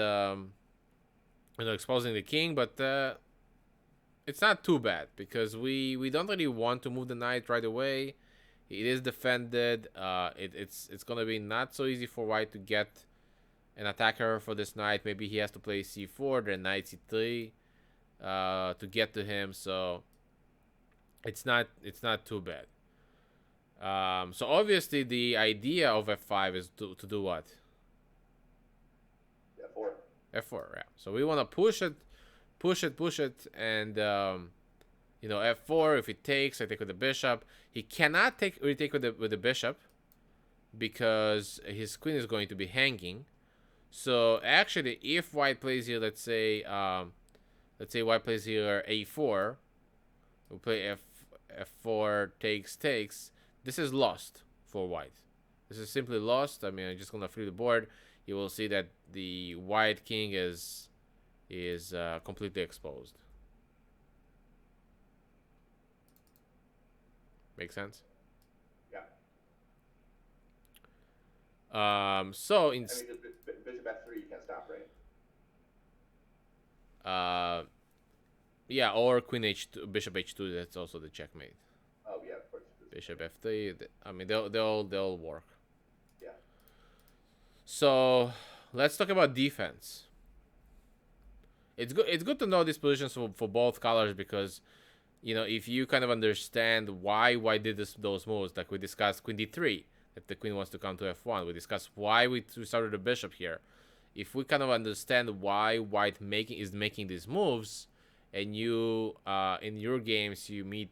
exposing the king, but it's not too bad because we don't really want to move the knight right away. It is defended. It's gonna be not so easy for white to get an attacker for this knight. Maybe he has to play c4, then knight c3 to get to him. So it's not too bad. So obviously the idea of f5 is to do what? F4. F4, yeah. So we want to push it, and f4. If he takes, I take with the bishop. He cannot retake with the bishop because his queen is going to be hanging. So actually, if white plays here, let's say white plays here a4, we play f4 takes. This is lost for white. This is simply lost. I mean, I'm just gonna free the board. You will see that the white king is completely exposed. Make sense? Yeah. So in bishop f3 you can't stop, right? Yeah, or queen h2, bishop h2. That's also the checkmate. Oh yeah, of course. Bishop f3. I mean, they'll work. Yeah. So let's talk about defense. It's good to know these positions for both colors because, if you kind of understand why white did those moves, like we discussed queen d3, that the queen wants to come to f1. We discussed why we started the bishop here. If we kind of understand why white is making these moves, and you in your games you meet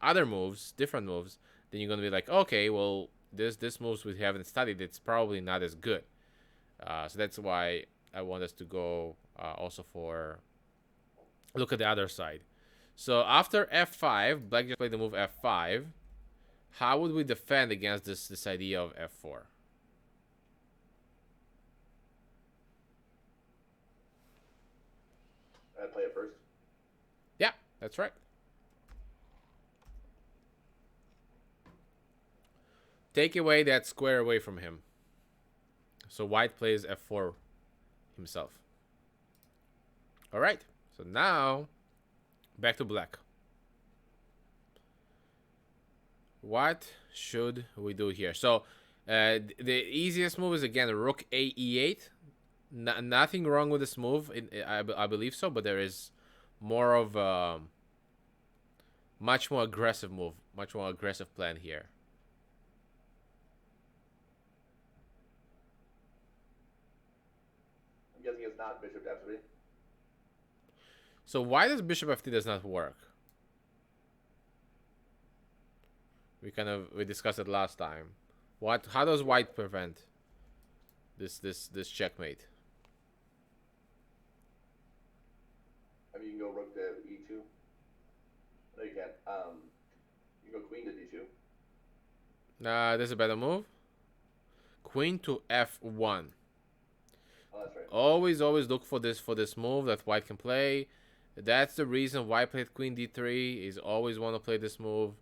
other moves, different moves, then you're gonna be like, okay, well this moves we haven't studied, it's probably not as good. So that's why I want us to go also for look at the other side. So after f5, black just played the move f5. How would we defend against this idea of f4? I play it first. Yeah, that's right. Take away that square away from him. So white plays f4 himself. All right. So now back to black. What should we do here? So the easiest move is again rook a e8. Nothing wrong with this move. I believe so, but there is more of a much more aggressive move, much more aggressive plan here. I'm guessing it's not bishop f3. So why does bishop f3 does not work? We discussed it last time. How does white prevent this checkmate? I mean, you can go rook to e2. No, you can't. You can go queen to d2. There's a better move. Queen to f1. Oh, that's right. Always look for this move that white can play. That's the reason why I played queen d3. Is always want to play this move.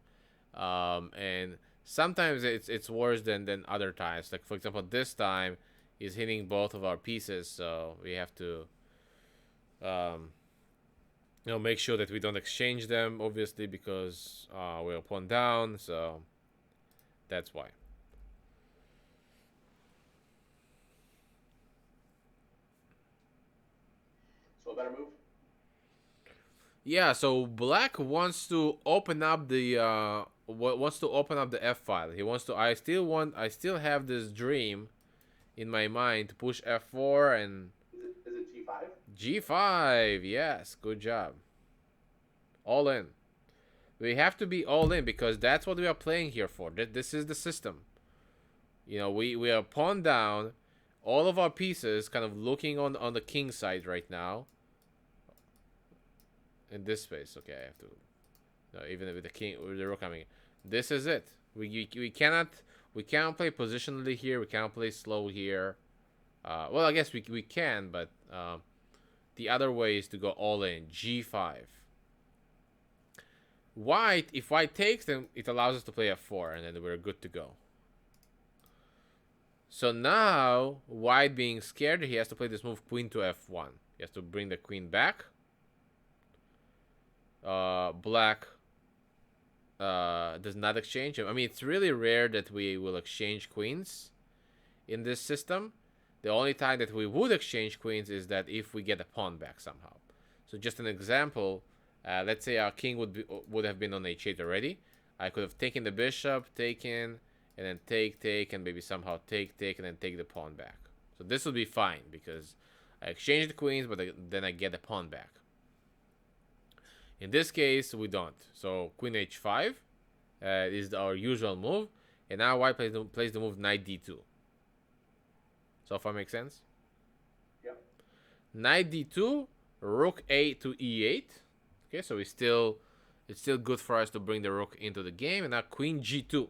And sometimes it's worse than other times. Like for example, this time is hitting both of our pieces, so we have to make sure that we don't exchange them, obviously, because we're pawn down. So that's why. So a better move. Yeah, so black wants to open up the f file. He wants to. I still have this dream in my mind to push f4 and. Is it g5? G5. Yes, good job. All in. We have to be all in because that's what we are playing here for. This is the system. We are pawn down. All of our pieces kind of looking on the king side right now. In this space, okay, I have to Even with the king, with the rook coming. This is it. We cannot play positionally here. We cannot play slow here. Well, I guess we can, but the other way is to go all in. G5. White, if white takes, then it allows us to play f4, and then we're good to go. So now, white being scared, he has to play this move queen to f1. He has to bring the queen back. Black does not exchange. I mean, it's really rare that we will exchange queens in this system. The only time that we would exchange queens is that if we get a pawn back somehow. So just an example, let's say our king would have been on h8 already. I could have taken the bishop, taken, and then take, and maybe somehow take, and then take the pawn back. So this would be fine because I exchanged the queens, but then I get the pawn back. In this case, we don't. So queen h5 is our usual move, and now white plays the move knight d2. So far, makes sense? Yep. Knight d2, rook a to e8. Okay, so it's still good for us to bring the rook into the game, and now queen g2.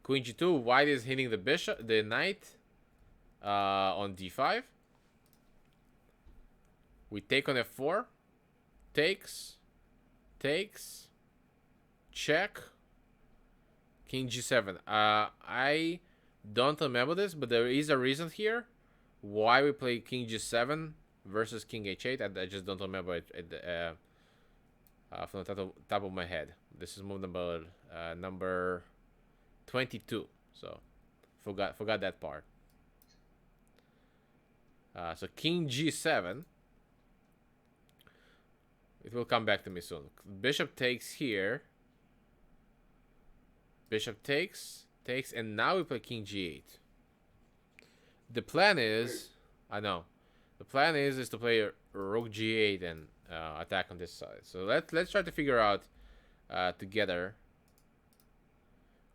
Queen g2, white is hitting the bishop, the knight on d5. We take on f4. Takes, check, king g7. I don't remember this, but there is a reason here why we play king g7 versus king h8. I just don't remember it from the top of my head. This is move number 22. So forgot that part. So king g7. It will come back to me soon. Bishop takes here. Bishop takes, and now we play king g8. The plan is, I know, the plan is to play rook g8 and attack on this side. So let's try to figure out together.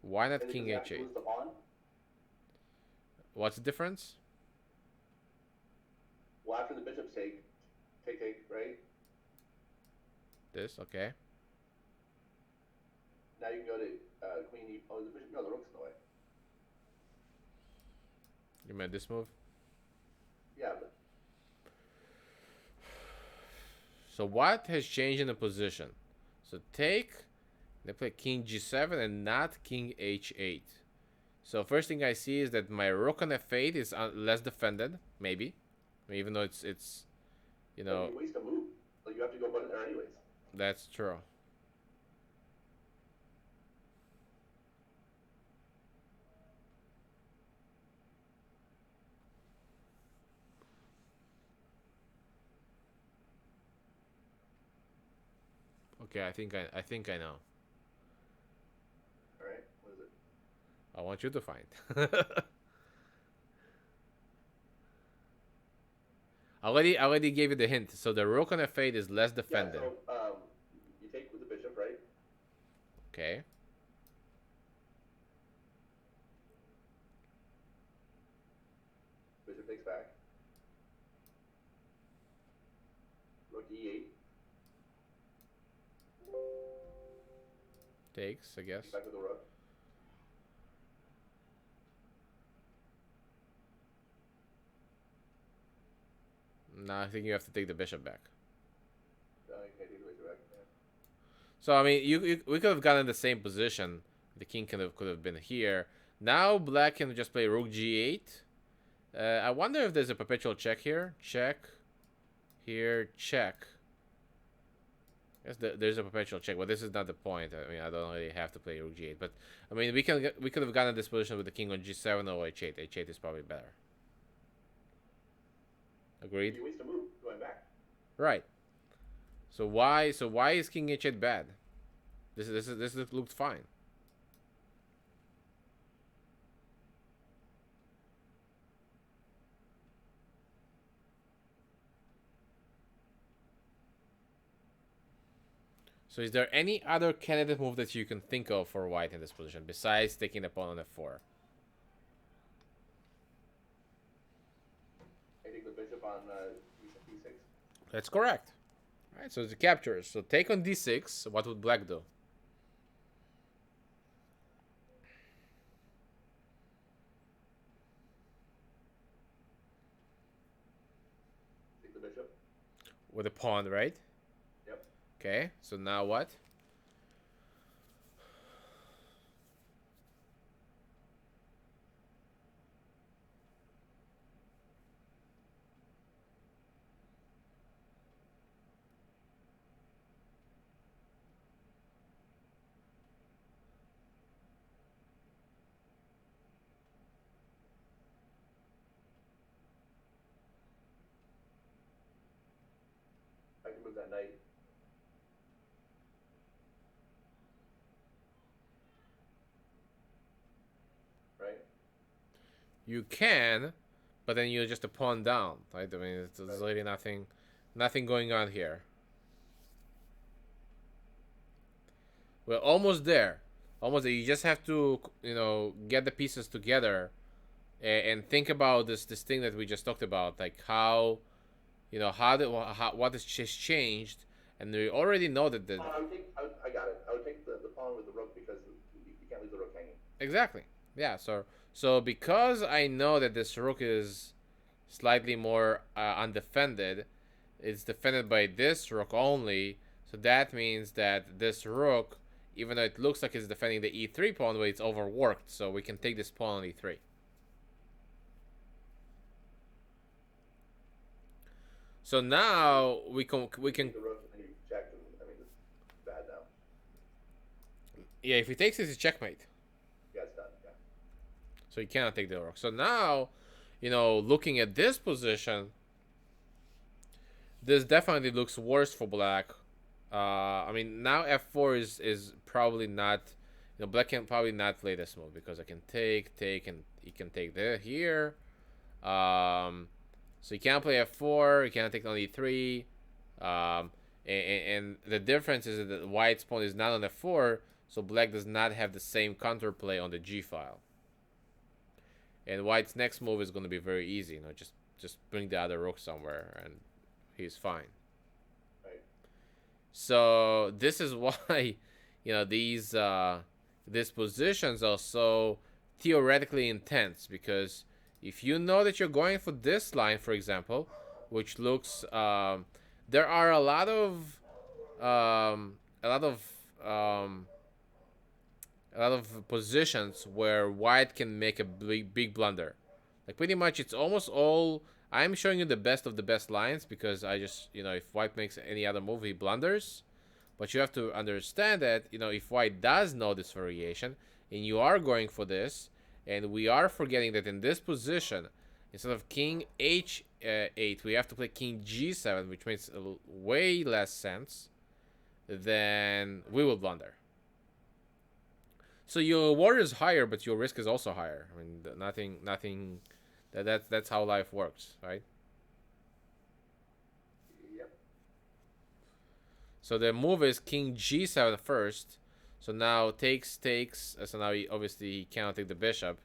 Why not king h8? What's the difference? Well, after the bishop's take, right? This, okay. Now you can go to queen e. Oh, the bishop. No, the rook's in the way. You meant this move? Yeah, but. So what has changed in the position? So take, they play king g7 and not king h8. So first thing I see is that my rook on f8 is less defended, maybe, even though it's you know. You waste a move. Like you have to go button there anyways. That's true. Okay, I think I know. All right, what is it? I want you to find. I already gave you the hint. So the rook on f8 is less defended. Yeah, so you take with the bishop, right? Okay. Bishop takes back. Rook e8. Takes, I guess. Back with the rook. No, I think you have to take the bishop back. You can't take the bishop back. Yeah. So I mean, we could have gotten the same position. The king could have been here. Now black can just play rook g8. I wonder if there's a perpetual check here. Check. Here, check. Yes, there's a perpetual check, but this is not the point. I mean, I don't really have to play rook g8. But I mean, we could have gotten this position with the king on g7 or h8. h8 is probably better. Agreed. You waste a move going back. Right. So why is king h8 bad? This looked fine. So is there any other candidate move that you can think of for white in this position besides taking the pawn on f4? I take the bishop on e6. That's correct. All right, so it's a capture. So take on d6. What would black do? Take the bishop. With a pawn, right? Yep. Okay, so now what? I can move that knight. Right. You can, but then you're just a pawn down, right? I mean, there's really nothing going on here. We're almost there. Almost there. You just have to, get the pieces together and think about this thing that we just talked about, like how, what has just changed, and we already know that the I got it. I would take the pawn with the rook because you can't leave the rook hanging. exactly, yeah. So because I know that this rook is slightly more undefended, it's defended by this rook only. So that means that this rook, even though it looks like it's defending the e3 pawn, but it's overworked. So we can take this pawn on e3. So now we can The rook and then you check. And, I mean, it's bad now. yeah. If he takes this, it's checkmate. Yeah, it's done. Yeah. So you cannot take the rook. So now, looking at this position, this definitely looks worse for black. I mean, now f4 is probably not. Black can probably not play this move because I can take, and he can take there here. So you can't play f4. You cannot take on e3. And the difference is that white's pawn is not on f4, so black does not have the same counterplay on the g file. And white's next move is going to be very easy. Just bring the other rook somewhere, and he's fine. Right. So this is why, these positions are so theoretically intense, because if you know that you're going for this line, for example, which looks, there are a lot of um, a lot of um, a lot of positions where white can make a big blunder. Like pretty much, it's almost all. I'm showing you the best of the best lines because I just, if white makes any other move, he blunders. But you have to understand that, if white does know this variation and you are going for this, and we are forgetting that in this position, instead of king h8, we have to play king g7, which makes way less sense, then we will blunder. So your reward is higher, but your risk is also higher. I mean, nothing. That's how life works, right? Yep. So the move is king g7 first. So now takes. So now he cannot take the bishop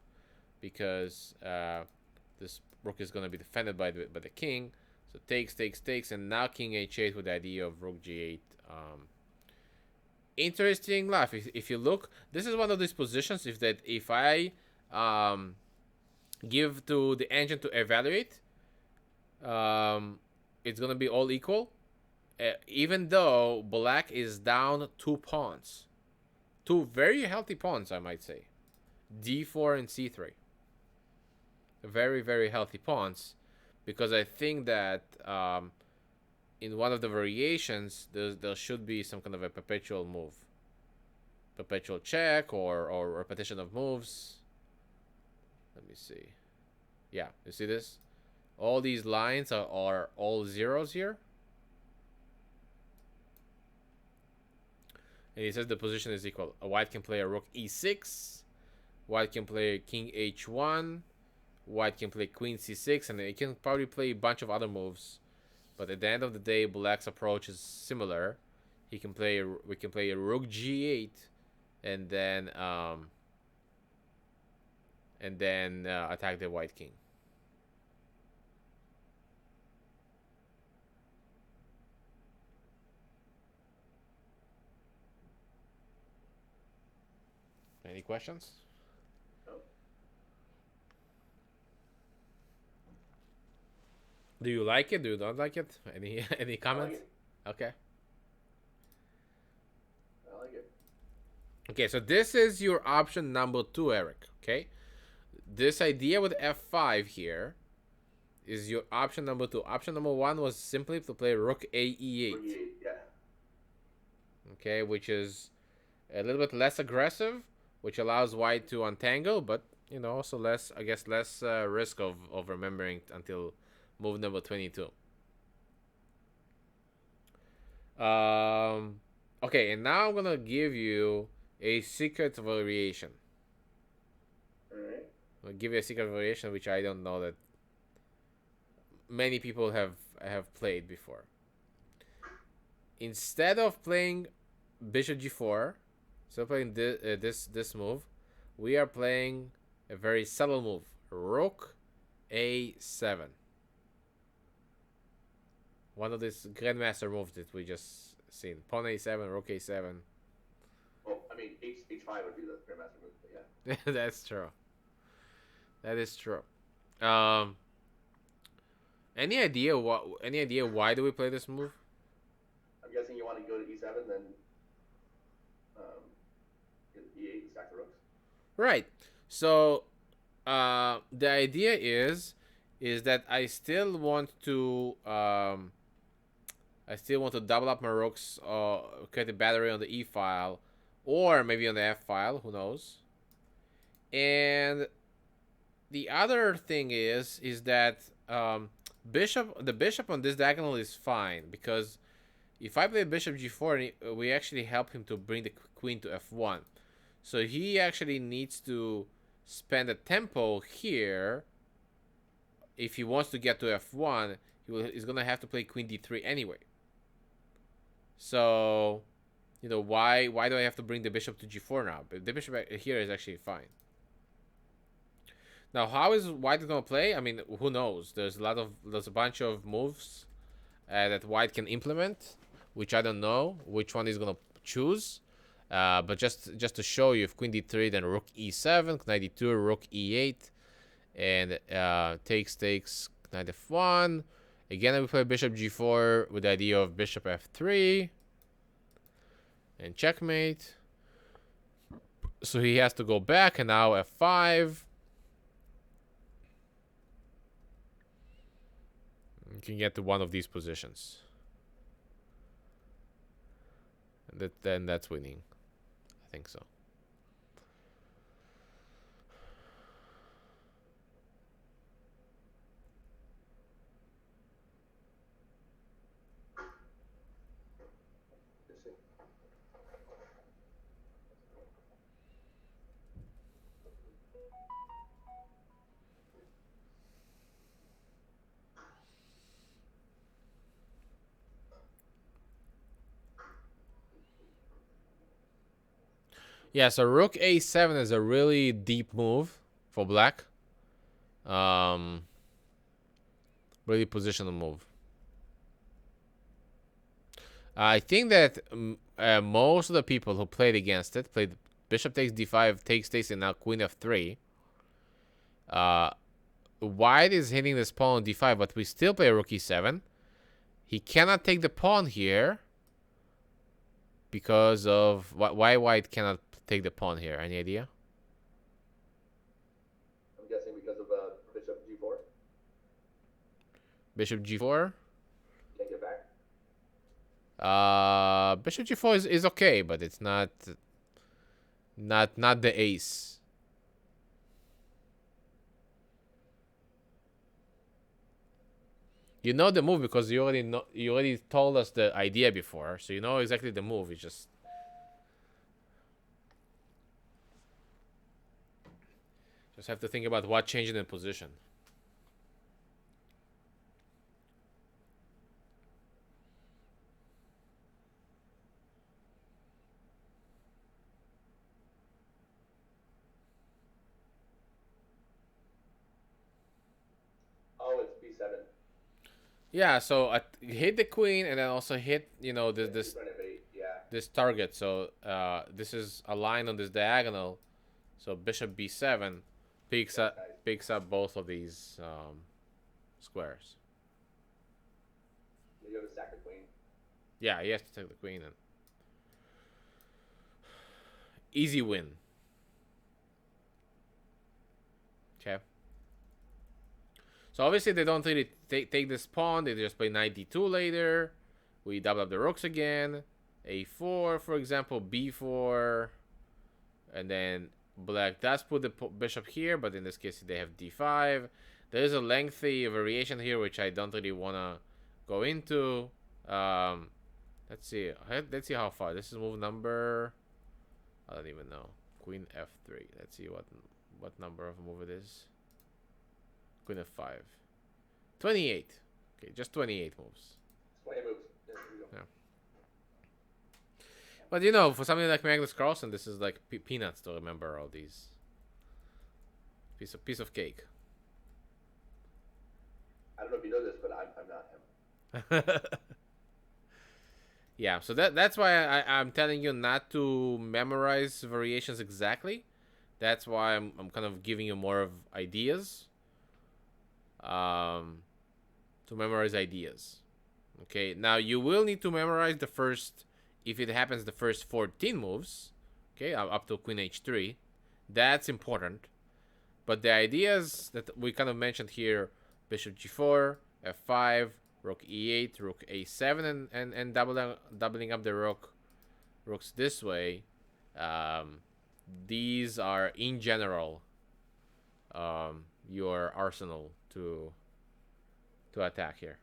because this rook is going to be defended by the king. So takes, and now king h8 with the idea of rook g8. Interesting life. If you look, this is one of these positions. If I give to the engine to evaluate, it's gonna be all equal, even though black is down 2 pawns, 2 very healthy pawns, I might say, d4 and c3. Very, very healthy pawns, because I think that in one of the variations there should be some kind of a perpetual move, perpetual check, or repetition of moves. Let me see. Yeah, you see this? All these lines are all zeros here. And he says the position is equal. A white can play a rook e6. White can play king h1. White can play queen c6. And it can probably play a bunch of other moves. But at the end of the day, black's approach is similar. We can play a rook g8. And then attack the white king. Any questions? No. Do you like it? Do you not like it? Any I like comments? it. Okay. I like it. Okay, so this is your option number 2, Eric. Okay, this idea with f5 here is your option number 2. Option number 1 was simply to play rook a For e8. E8, yeah. Okay, which is a little bit less aggressive, which allows white to untangle, but also less, I guess, less risk of remembering until move number 22. Okay, and now I'm gonna give you a secret variation. All right. I'll give you a secret variation which I don't know that many people have played before. Instead of playing bishop g4, instead of playing this move, we are playing a very subtle move, rook a7. One of these grandmaster moves that we just seen. Pawn a7, rook a7. Well, I mean, H5 would be the grandmaster move, but yeah. That's true. That is true. Any idea what? Any idea why do we play this move? I'm guessing you want to go to E7, then get E8 and stack the rooks. Right. So, the idea is that I still want to double up my rooks, create a battery on the E file, or maybe on the F file. Who knows? And the other thing is that the bishop on this diagonal is fine, because if I play bishop g4, we actually help him to bring the queen to f1. So he actually needs to spend a tempo here. If he wants to get to f1, he's going to have to play queen d3 anyway. So, why do I have to bring the bishop to g4 now? The bishop here is actually fine. Now, how is white going to play? I mean, who knows? There's a bunch of moves that white can implement, which I don't know which one he's going to choose. But just to show you, if queen d3, then rook e7, knight d2, rook e8, and takes knight f1. Again, I will play bishop g4 with the idea of bishop f3 and checkmate. So he has to go back, and now f5. You can get to one of these positions, and then that's winning. I think so. Yeah, so rook a7 is a really deep move for black. Really positional move. I think that most of the people who played against it played bishop takes d5, takes, and now queen f3. White is hitting this pawn on d5, but we still play rook e7. He cannot take the pawn here because of why white cannot take the pawn here. Any idea? I'm guessing because of bishop g4. Bishop g4. Can't get back. Bishop g4 is okay, but it's not the ace. You know the move because you already told us the idea before, so you know exactly the move. You just have to think about what changing in position. Oh, it's b7. Yeah, so hit the queen and then also hit this Yeah. this target. So this is a line on this diagonal So bishop b7 picks Yes, up guys. picks up both of these squares. You go to sack the queen. Yeah, he has to take the queen and easy win. Okay. So obviously they don't really take this pawn. They just play knight d2 later. We double up the rooks again. a4, for example, b4, and then black does put the bishop here, but in this case they have d5. There is a lengthy variation here which I don't really wanna go into. Let's see. Let's see how far. This is move number. I don't even know. Queen f3. Let's see what number of move it is. Queen f5. 28. Okay, just 28 moves. 20 moves. There we go. Yeah. But you know, for something like Magnus Carlsen, this is like peanuts to remember all these. Piece of cake. I don't know if you know this, but I'm not him. Yeah, so that's why I'm telling you not to memorize variations exactly. That's why I'm kind of giving you more of ideas. To memorize ideas. Okay, now you will need to memorize the first, if it happens, the first 14 moves. Okay, up to Queen H3. That's important. But the ideas that we kind of mentioned here, Bishop G4, F5, Rook E8, Rook A7, and doubling up the rooks this way. These are in general your arsenal to attack here.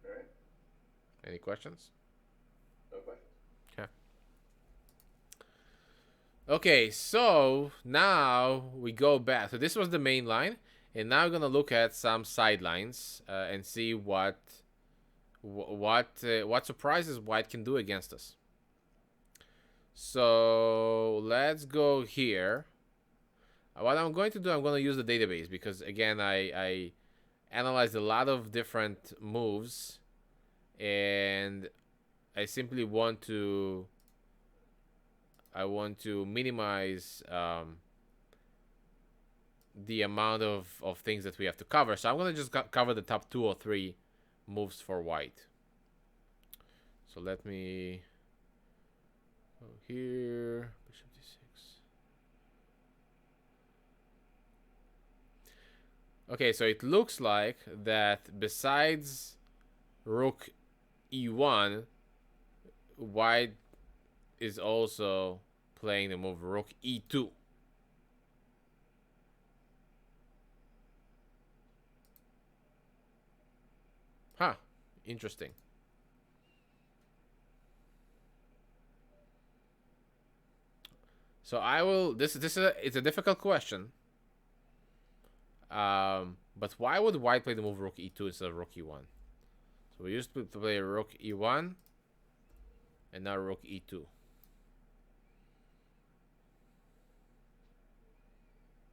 All right. Any questions? No questions. Okay. Okay, so now we go back. So this was the main line, and now we're gonna look at some sidelines and see what surprises White can do against us. So let's go here. What I'm going to do, I'm going to use the database because again, I analyzed a lot of different moves, and I simply want to minimize the amount of things that we have to cover. So I'm going to just cover the top 2 or 3 moves for White. So let me go here. Bishop d6. Okay, so it looks like that besides Rook e1, White is also playing the move Rook e2. Huh, interesting. So I will. It's a difficult question. But why would White play the move Rook e2 instead of Rook e1? So we used to play Rook e1, and now Rook e2.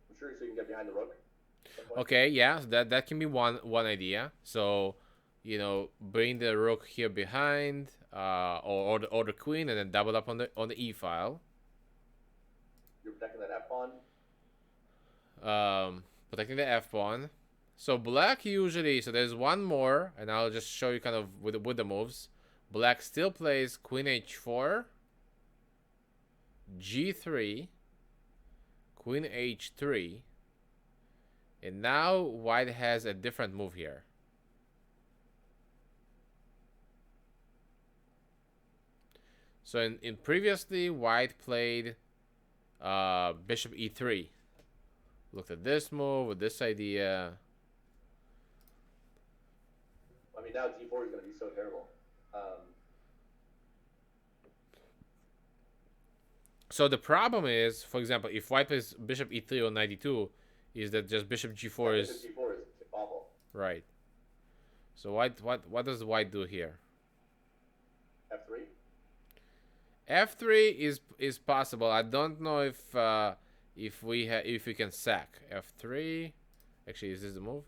I'm sure so you can get behind the rook. Okay, yeah, so that can be one idea. So, you know, bring the rook here behind, or the queen, and then double up on the e file. You're protecting that f pawn. Protecting the f pawn. So black usually, so there's one more, and I'll just show you kind of with the moves. Black still plays Queen h4, g3, Queen h3, and now White has a different move here. So in previously, White played Bishop e3. Looked at this move with this idea. I mean, now d4 is going to be so terrible. So the problem is, for example, if White plays Bishop e3 on 92, is that just Bishop g4 is... Bishop g4 is awful. Right. So what does White do here? f3? F3 is possible. I don't know if we can sack f3. Actually, is this the move?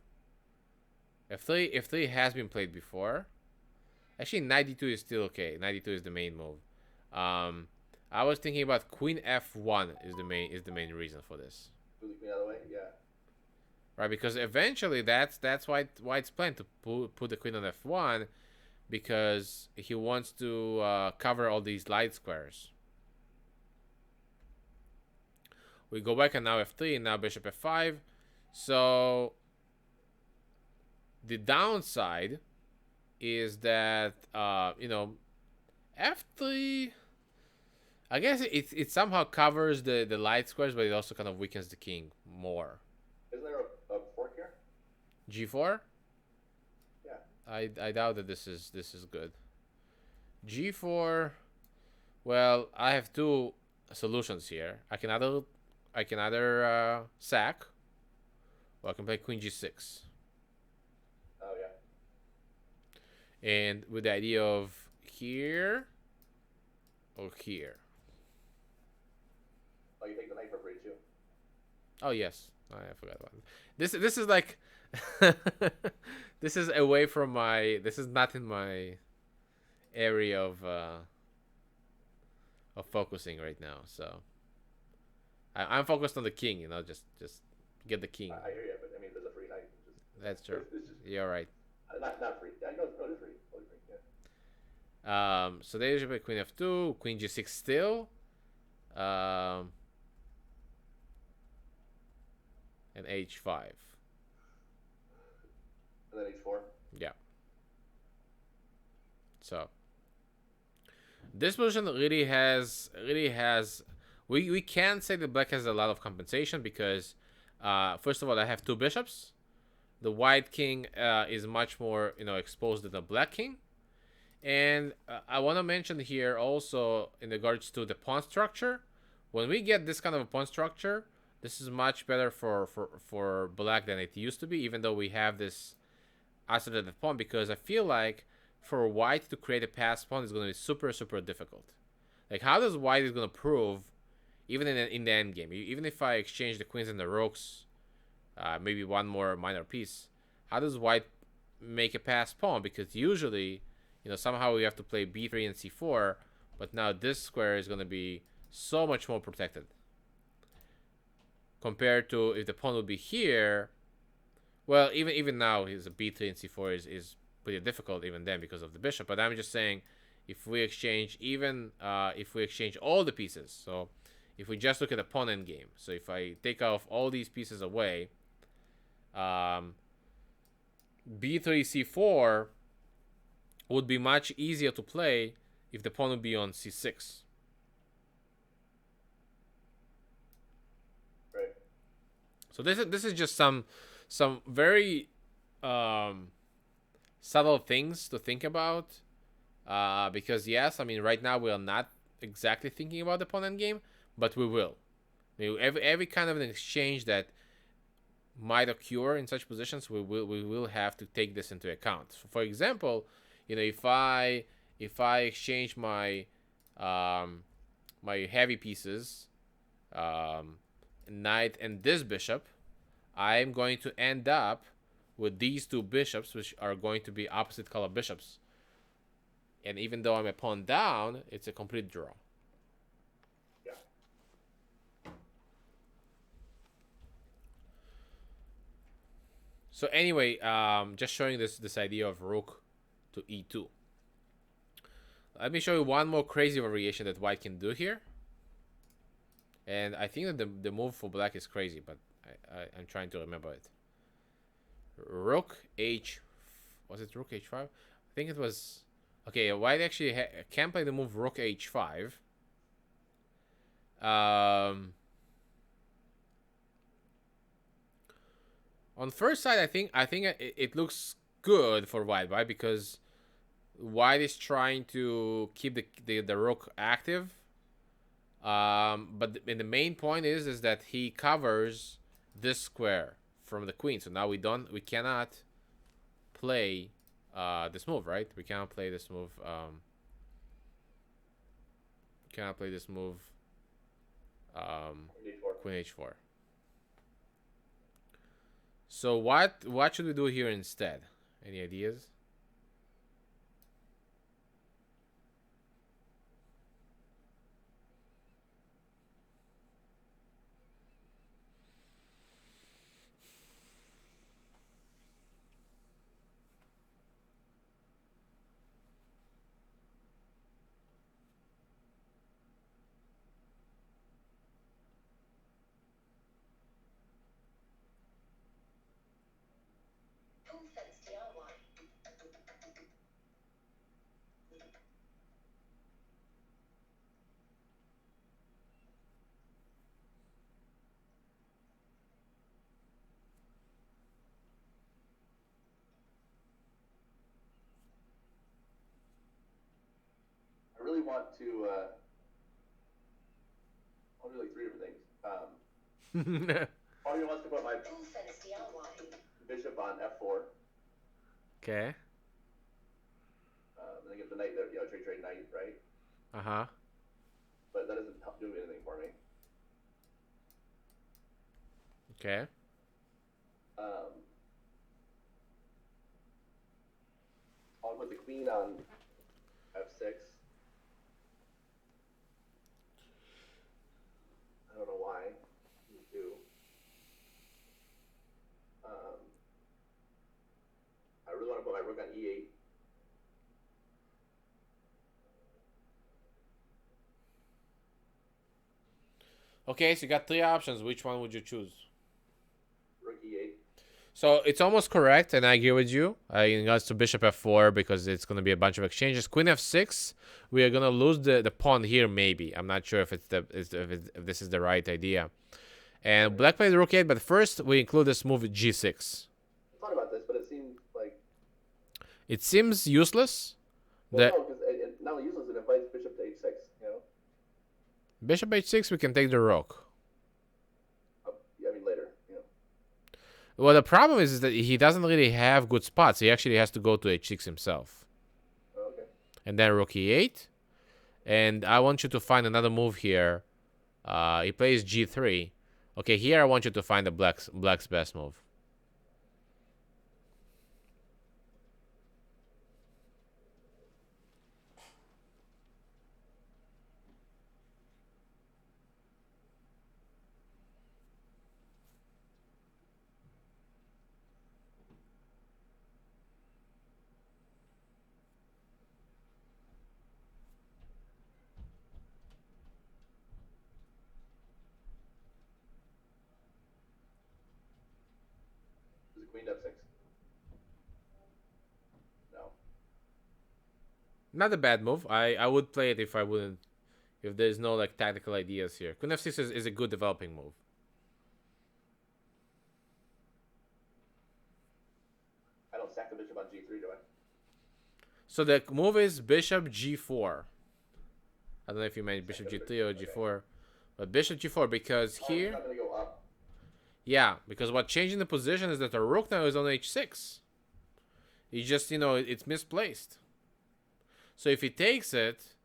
F3 has been played before. Actually, 92 is still okay. 92 is the main move. I was thinking about Queen F1 is the main reason for this. Move the queen out of the way. Yeah. Right, because eventually that's why it's planned to put the queen on F1, because he wants to cover all these light squares. We go back and now F3 and now bishop F5. So the downside is that F3. I guess it somehow covers the light squares, but it also kind of weakens the king more. Isn't there a fork here? G4. Yeah. I doubt that this is good. G4. Well, I have two solutions here. I can either sack, or I can play Queen G6. Oh yeah. And with the idea of here or here. Oh, you take the knight for free too. Oh yes, I forgot about it. This is like this is away from my. This is not in my area of focusing right now. So I'm focused on the king. Just get the king. I hear you, but I mean, there's a free knight. That's true. It's just, You're right. not free. Yeah, no, it's free. Totally free. Yeah. So there's your Queen F2, Queen G6 still. And H5. And then H4. Yeah. So this position really has we can't say that black has a lot of compensation because first of all I have two bishops. The white king is much more exposed than the black king. And I want to mention here also in regards to the pawn structure, when we get this kind of a pawn structure, this is much better for black than it used to be, even though we have this isolated pawn, because I feel like for white to create a passed pawn is going to be super, super difficult. Like, how does white is going to prove, even in the end game, even if I exchange the queens and the rooks, maybe one more minor piece, how does white make a passed pawn? Because usually, somehow we have to play b3 and c4, but now this square is going to be so much more protected. Compared to if the pawn would be here, well, even now, his b3 and c4 is pretty difficult even then because of the bishop. But I'm just saying, if we exchange if we exchange all the pieces, so if we just look at the pawn end game, so if I take off all these pieces away, b3 c4 would be much easier to play if the pawn would be on c6. Right. So this is just some very subtle things to think about, because yes, I mean right now we are not exactly thinking about the pawn end game, but we will. Every kind of an exchange that might occur in such positions, we will have to take this into account. So for example, if I exchange my my heavy pieces, knight and this bishop, I'm going to end up with these two bishops, which are going to be opposite color bishops. And even though I'm a pawn down, it's a complete draw. Yeah. So anyway, just showing this idea of rook to e2. Let me show you one more crazy variation that white can do here. And I think that the move for black is crazy, but I'm trying to remember it. Rook h... Was it rook h5? I think it was... Okay, white actually can play the move rook h5. On first sight, I think it looks good for white, right? Because white is trying to keep the rook active. But the main point is that he covers this square from the queen. So now we cannot play this move, right? We cannot play this move. Cannot play this move. Queen h4. So what should we do here instead? Any ideas? want to. I'll do like three different things. He wants to put my bishop on f4. Okay. And then get the knight there. Trade knight, right? Uh-huh. But that doesn't do anything for me. Okay. I'll put the queen on f6. I don't know why. Do. I really want to put my rook on e8. Okay, so you got three options. Which one would you choose? Rook e8. So it's almost correct, and I agree with you in regards to bishop f4 because it's going to be a bunch of exchanges. Queen f6, we are going to lose the pawn here. Maybe I'm not sure if it's if this is the right idea. And black plays rook 8, but first we include this move I g6. thought about this, but it seems like it seems useless. Well, no, because it not only useless, it invites bishop to h6. Bishop h6, we can take the rook. I mean later. Well, the problem is that he doesn't really have good spots. He actually has to go to h6 himself. Oh, okay. And then rook e8. And I want you to find another move here. He plays g3. Okay, here I want you to find the black's best move. Is it queen f6? No. Not a bad move. I would play it if there's no like tactical ideas here. Queen f6 is a good developing move. I don't sack the bishop on g3, do I? So the move is bishop g4. I don't know if you meant bishop g3 or g4, but bishop g4 because here. It's not going to go up. Yeah, because what changing the position is that the rook now is on h6. He just, it's misplaced. So if he takes it,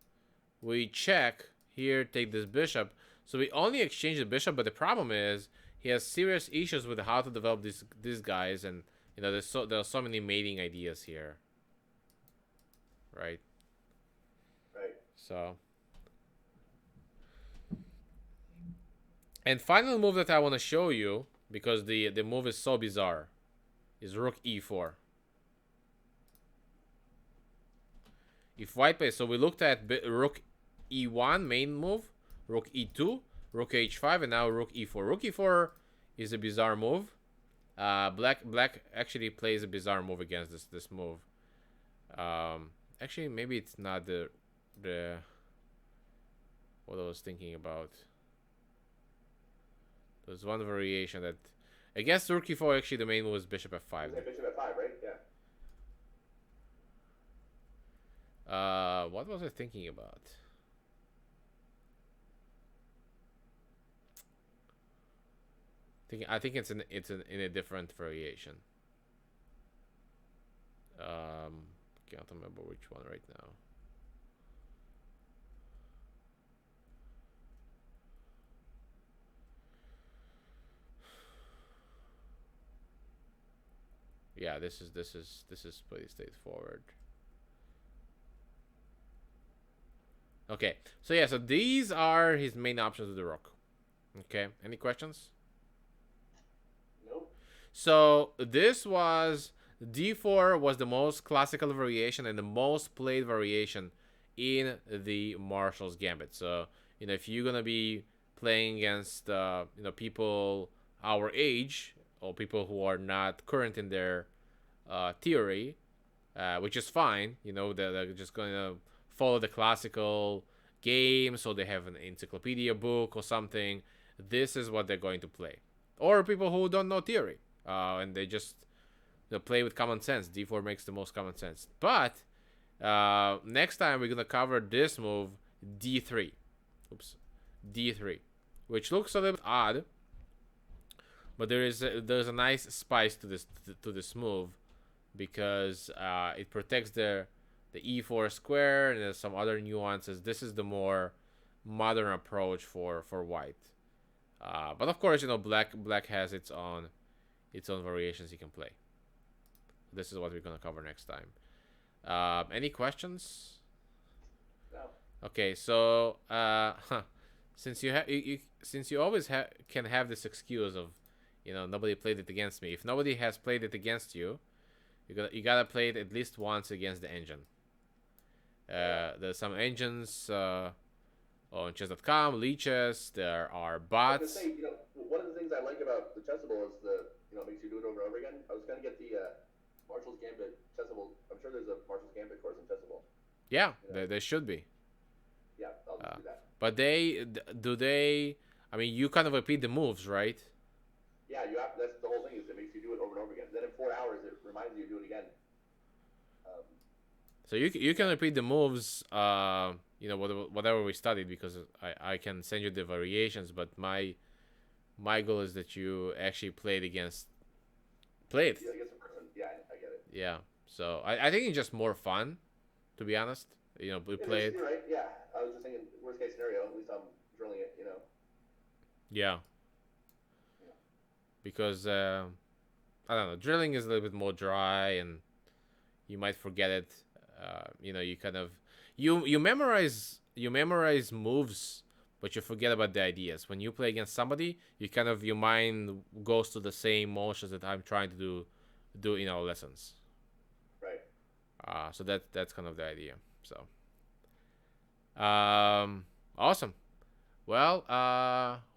we check here, take this bishop. So we only exchange the bishop, but the problem is he has serious issues with how to develop these guys, and there are so many mating ideas here. Right. Right. So. And final move that I want to show you, because the move is so bizarre, is rook e4. If white plays, so we looked at rook e1 main move, rook e2, rook h5, and now rook e4. Rook e4 is a bizarre move. Black actually plays a bizarre move against this move. Actually, maybe it's not the what I was thinking about. There's one variation that against rook e4 actually the main move is bishop f5. Yeah, bishop f5, right? Yeah. What was I thinking about? I think it's in a different variation. Can't remember which one right now. Yeah, this is pretty straightforward. Okay, so yeah, so these are his main options with the rook. Okay, any questions? Nope. So this was d4 was the most classical variation and the most played variation in the Marshall's Gambit. So if you're gonna be playing against people our age or people who are not current in their theory, which is fine. They're just gonna follow the classical game, so they have an encyclopedia book or something. This is what they're going to play. Or people who don't know theory, and they just play with common sense. D4 makes the most common sense. But next time we're gonna cover this move d3. Oops, d3, which looks a little bit odd, but there's a nice spice to this move because it protects the e4 square, and there's some other nuances. This is the more modern approach for white. But of course, black has its own variations you can play. This is what we're gonna cover next time. Any questions? No. Okay, so since you always can have this excuse of, nobody played it against me. If nobody has played it against you, you gotta play it at least once against the engine. There's some engines on chess.com, leeches. There are I was bots. gonna say, one of the things I like about the Chessable is it makes you do it over and over again. I was gonna get the Marshall's Gambit Chessable. I'm sure there's a Marshall's Gambit course in Chessable. Yeah, there should be. Yeah, I'll just do that. But they? I mean, you kind of repeat the moves, right? Yeah, you have. That's the whole thing. Is it makes you do it over and over again. Then in 4 hours, it reminds you to do it again. So you can repeat the moves, whatever we studied, because I can send you the variations. But my goal is that you actually play it. Yeah, against a person. Yeah, I get it. Yeah. So I think it's just more fun, to be honest. We play it. You're right. Yeah, I was just thinking worst case scenario. At least I'm drilling it. Yeah. Because I don't know, drilling is a little bit more dry, and you might forget it. You kind of you memorize moves, but you forget about the ideas. When you play against somebody, your mind goes to the same motions that I'm trying to do in our lessons. Right. So that's kind of the idea. So awesome. Well,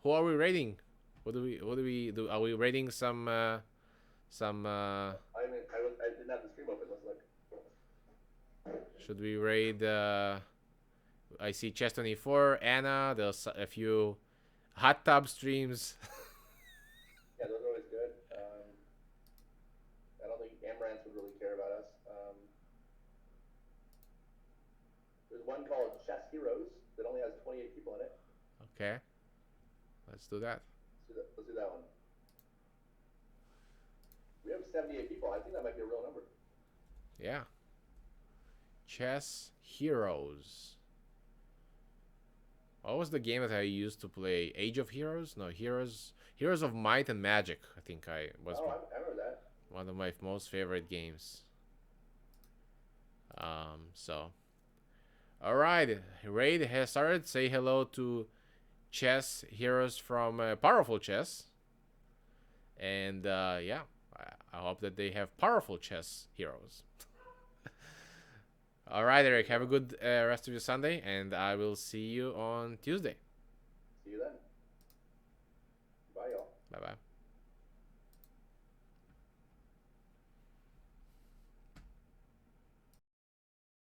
who are we rating? What do we do? Are we rating some I didn't have the stream open. Let's look. should we raid I see Chess24, Anna, there's a few hot tub streams. Yeah, those are always good. I don't think Amaranth would really care about us. There's one called Chess Heroes that only has 28 people in it. Okay, let's do that. Let's do that one. We have 78 people. I think that might be a real number. Yeah. Chess Heroes. What was the game that I used to play? Age of Heroes? No, Heroes of Might and Magic. I think I remember that. One of my most favorite games. So, all right, raid has started. Say hello to Chess Heroes from Powerful Chess, and yeah, I hope that they have powerful chess heroes. All right, Eric, have a good rest of your Sunday, and I will see you on Tuesday. See you then. Bye, y'all. Bye bye.